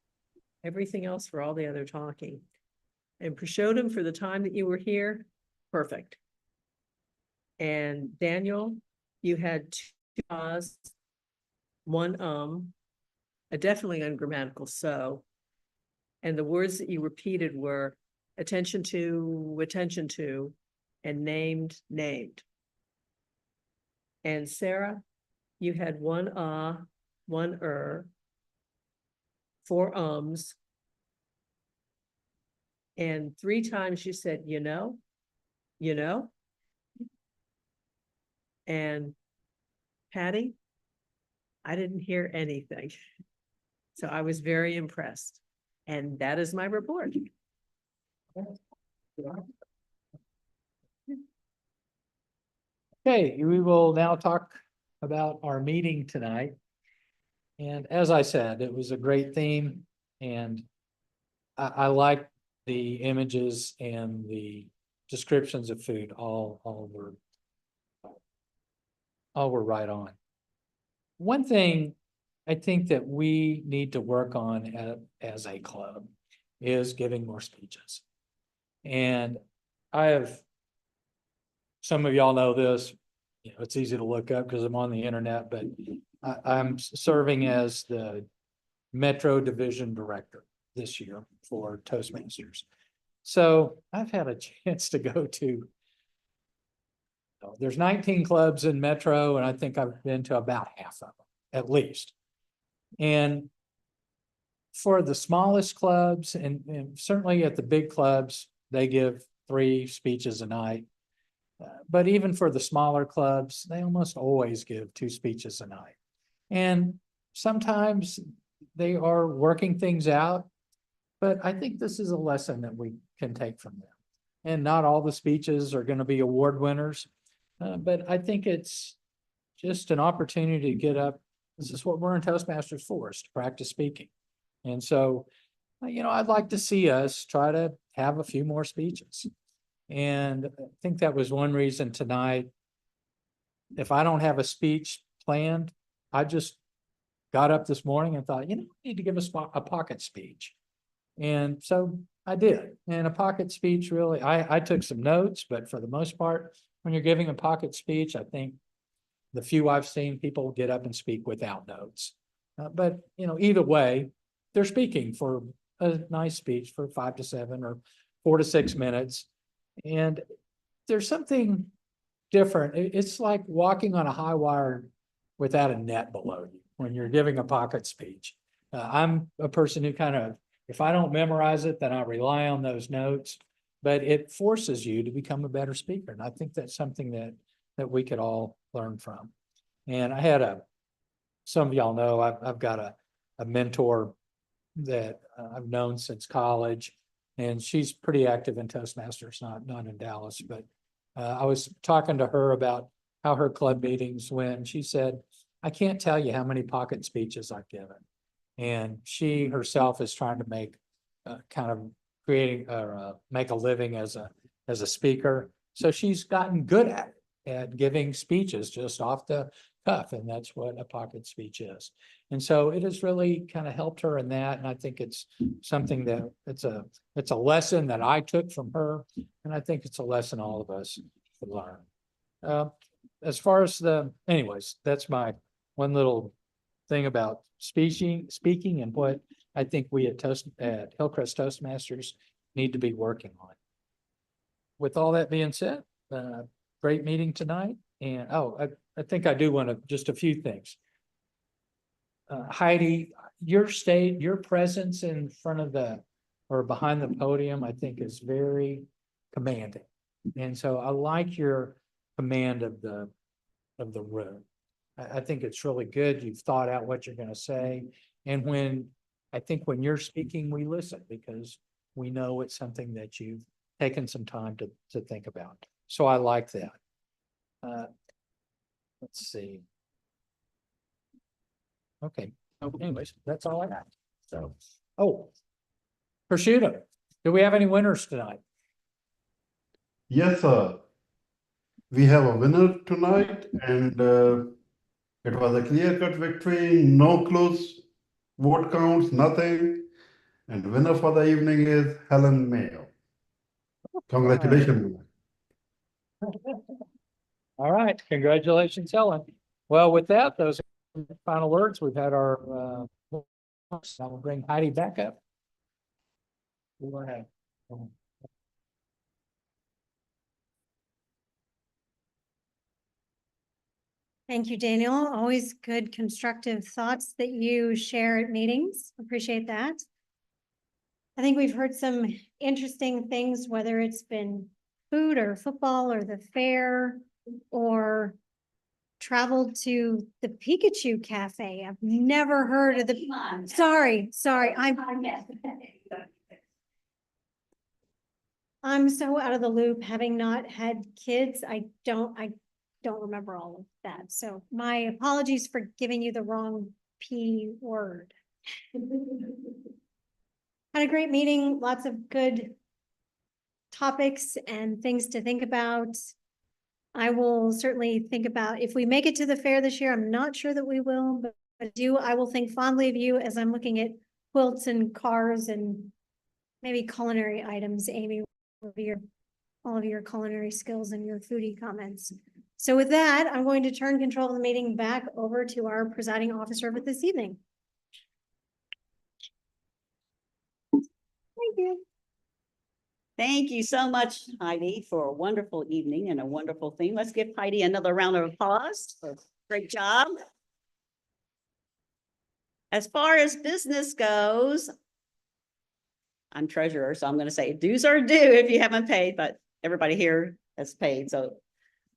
Everything else for all the other talking. And Prashodam, for the time that you were here, perfect. And Daniel, you had two one a definitely ungrammatical so. And the words that you repeated were attention to, and named. And Sarah, you had one one four and 3 times you said, you know, and Patty, I didn't hear anything. So I was very impressed. And that is my report. Okay, we will now talk about our meeting tonight. And as I said, it was a great theme, and I like the images and the descriptions of food, all were right on. One thing I think that we need to work on as a club is giving more speeches. And some of y'all know this, it's easy to look up because I'm on the internet, but I'm serving as the Metro Division Director this year for Toastmasters. So I've had a chance to go to, there's 19 clubs in Metro, and I think I've been to about half of them, at least. And for the smallest clubs, and certainly at the big clubs, they give 3 speeches a night. But even for the smaller clubs, they almost always give 2 speeches a night. And sometimes they are working things out, but I think this is a lesson that we can take from them. And not all the speeches are going to be award winners, but I think it's just an opportunity to get up. This is what we're in Toastmasters for, is to practice speaking. And so, I'd like to see us try to have a few more speeches. And I think that was one reason tonight. If I don't have a speech planned, I just got up this morning and thought, I need to give a pocket speech. And so I did. And a pocket speech, really, I took some notes, but for the most part, when you're giving a pocket speech, I think the few I've seen, people get up and speak without notes. But either way, they're speaking for a nice speech for 5 to 7 or 4 to 6 minutes. And there's something different. It's like walking on a high wire without a net below you when you're giving a pocket speech. I'm a person who if I don't memorize it, then I rely on those notes, but it forces you to become a better speaker. And I think that's something that we could all learn from. And I had some of y'all know, I've got a mentor that I've known since college, and she's pretty active in Toastmasters, not in Dallas, but I was talking to her about how her club meetings went. She said, I can't tell you how many pocket speeches I've given. And she herself is trying to make make a living as a speaker. So she's gotten good at giving speeches just off the cuff, and that's what a pocket speech is. And so it has really kind of helped her in that. And I think it's something that it's a lesson that I took from her, and I think it's a lesson all of us should learn. As far as anyways, that's my one little thing about speaking and what I think we at Hillcrest Toastmasters need to be working on. With all that being said, great meeting tonight. And I think I do want to just a few things. Heidi, your presence in front of or behind the podium, I think is very commanding. And so I like your command of the room. I think it's really good. You've thought out what you're going to say. And I think when you're speaking, we listen because we know it's something that you've taken some time to think about. So I like that. Let's see. Okay. Anyways, that's all I got. So, prosciutto. Do we have any winners tonight? Yes, sir. We have a winner tonight, and it was a clear-cut victory, no close vote counts, nothing. And the winner for the evening is Helen Mayo. Congratulations. All right. Congratulations, Helen. Well, with that, those are the final words. We've had our I will bring Heidi back up. Go ahead. Thank you, Daniel. Always good constructive thoughts that you share at meetings. Appreciate that. I think we've heard some interesting things, whether it's been food or football or the fair or traveled to the Pikachu Cafe. I've never heard of the, sorry, I'm so out of the loop, having not had kids. I don't remember all of that. So my apologies for giving you the wrong P word. Had a great meeting, lots of good topics and things to think about. I will certainly think about, if we make it to the fair this year, I'm not sure that we will, but I will think fondly of you as I'm looking at quilts and cars and maybe culinary items, Amy, all of your culinary skills and your foodie comments. So with that, I'm going to turn control of the meeting back over to our presiding officer for this evening. Thank you. Thank you so much, Heidi, for a wonderful evening and a wonderful thing. Let's give Heidi another round of applause. Great job. As far as business goes, I'm treasurer, so I'm going to say dues are due if you haven't paid, but everybody here has paid. So,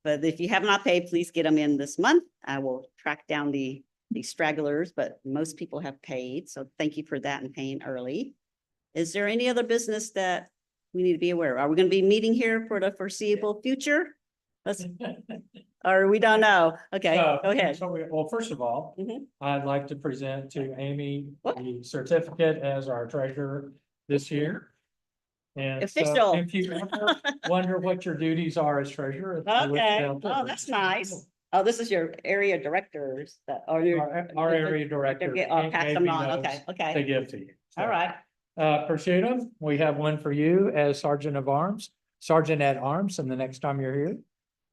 but if you have not paid, please get them in this month. I will track down the stragglers, but most people have paid. So thank you for that and paying early. Is there any other business that we need to be aware of? Are we going to be meeting here for the foreseeable future? Or we don't know. Okay, go ahead. Well, first of all, Mhm. I'd like to present to Amy What? the certificate as our treasurer this year. And so Official. if you ever wonder what your duties are as treasurer. I would Okay, tell oh, you. that's nice. Oh, this is your area directors that are your. Our area director. I'll pass them maybe on. knows Okay, To okay. give to you. So, All right. Prosciutto, we have one for you as Sergeant at Arms, and the next time you're here,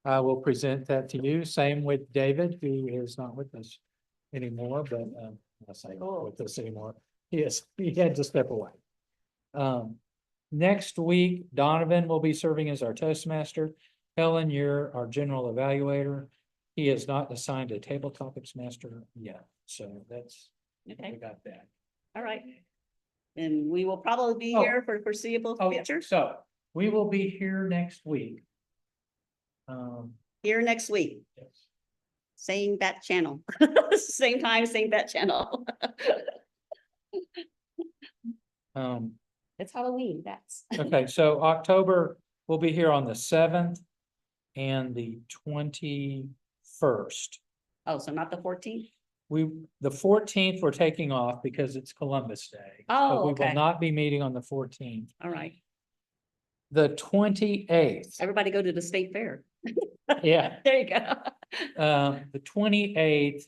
I will present that to you. Same with David, who is not with us anymore, but I'll say not with us anymore. He had to step away. Next week, Donovan will be serving as our Toastmaster. Helen, you're our general evaluator. He is not assigned a table topics master yet, so that's, Okay, we got that. all right. And we will probably be Oh. here for foreseeable Oh, future, so we will be here next week. here next week, Yes. same bat channel, same time, same bat channel. It's Halloween, that's. Okay, so October, we'll be here on the 7th and the 21st. Oh, so not the 14th? The 14th, we're taking off because it's Columbus Day. Oh, But we okay. will not be meeting on the 14th. All right, The 28th, everybody go to the state fair. yeah, There you go. the 28th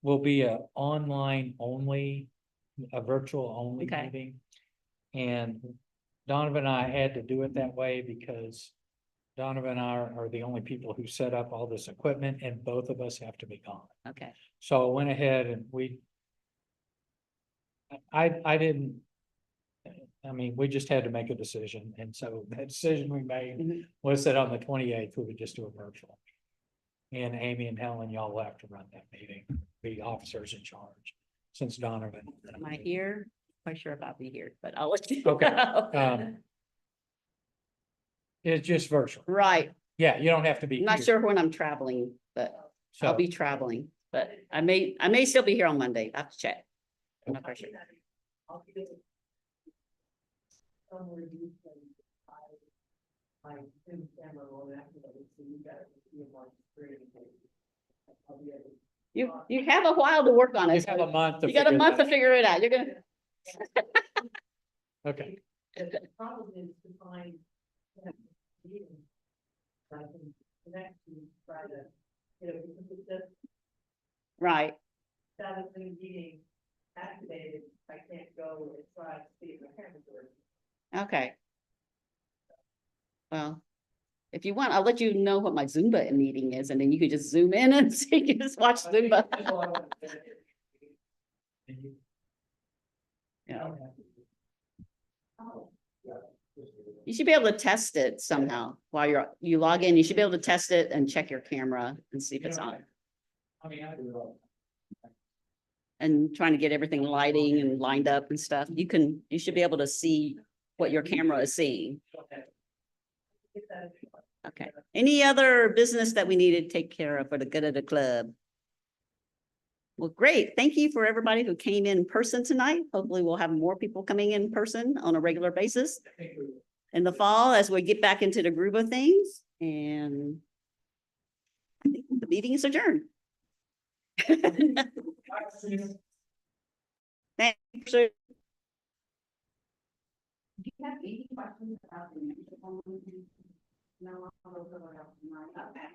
will be a online only, a virtual only Okay. meeting. And Donovan and I had to do it that way because Donovan and I are the only people who set up all this equipment, and both of us have to be gone. Okay, So I went ahead and I didn't, I mean, we just had to make a decision. And so that decision we made Mhm. was that on the 28th, we would just do a virtual. And Amy and Helen, y'all will have to run that meeting, be officers in charge, since Donovan. am I here? Quite sure if I'll be here, but I'll let you Okay, know. It's just virtual. Right, Yeah, you don't have to be I'm not here. sure when I'm traveling, but I'll So, be traveling, but I may still be here on Monday. I have to check. I'm not quite sure. You have a while to work on you it. have a month. You got a month to figure it out. You're gonna. Okay, Problem is to find. I can connect to try to, because it does Right, status of the meeting activated, I can't go and try to see if my camera's working. okay. Well, if you want, I'll let you know what my Zumba meeting is, and then you can just zoom in and so you can just watch Zumba. Yeah. You should be able to test it somehow while you log in. You should be able to test it and check your camera and see if it's on. I mean, I do it all. And trying to get everything lighting and lined up and stuff. You should be able to see what your camera is seeing. Okay, any other business that we need to take care of for the good of the club? Well, great. Thank you for everybody who came in person tonight. Hopefully we'll have more people coming in person on a regular basis in the fall as we get back into the groove of things. And I think the meeting is adjourned. Thanks. Do you have any questions about the municipal? No, I'll go over it. Okay.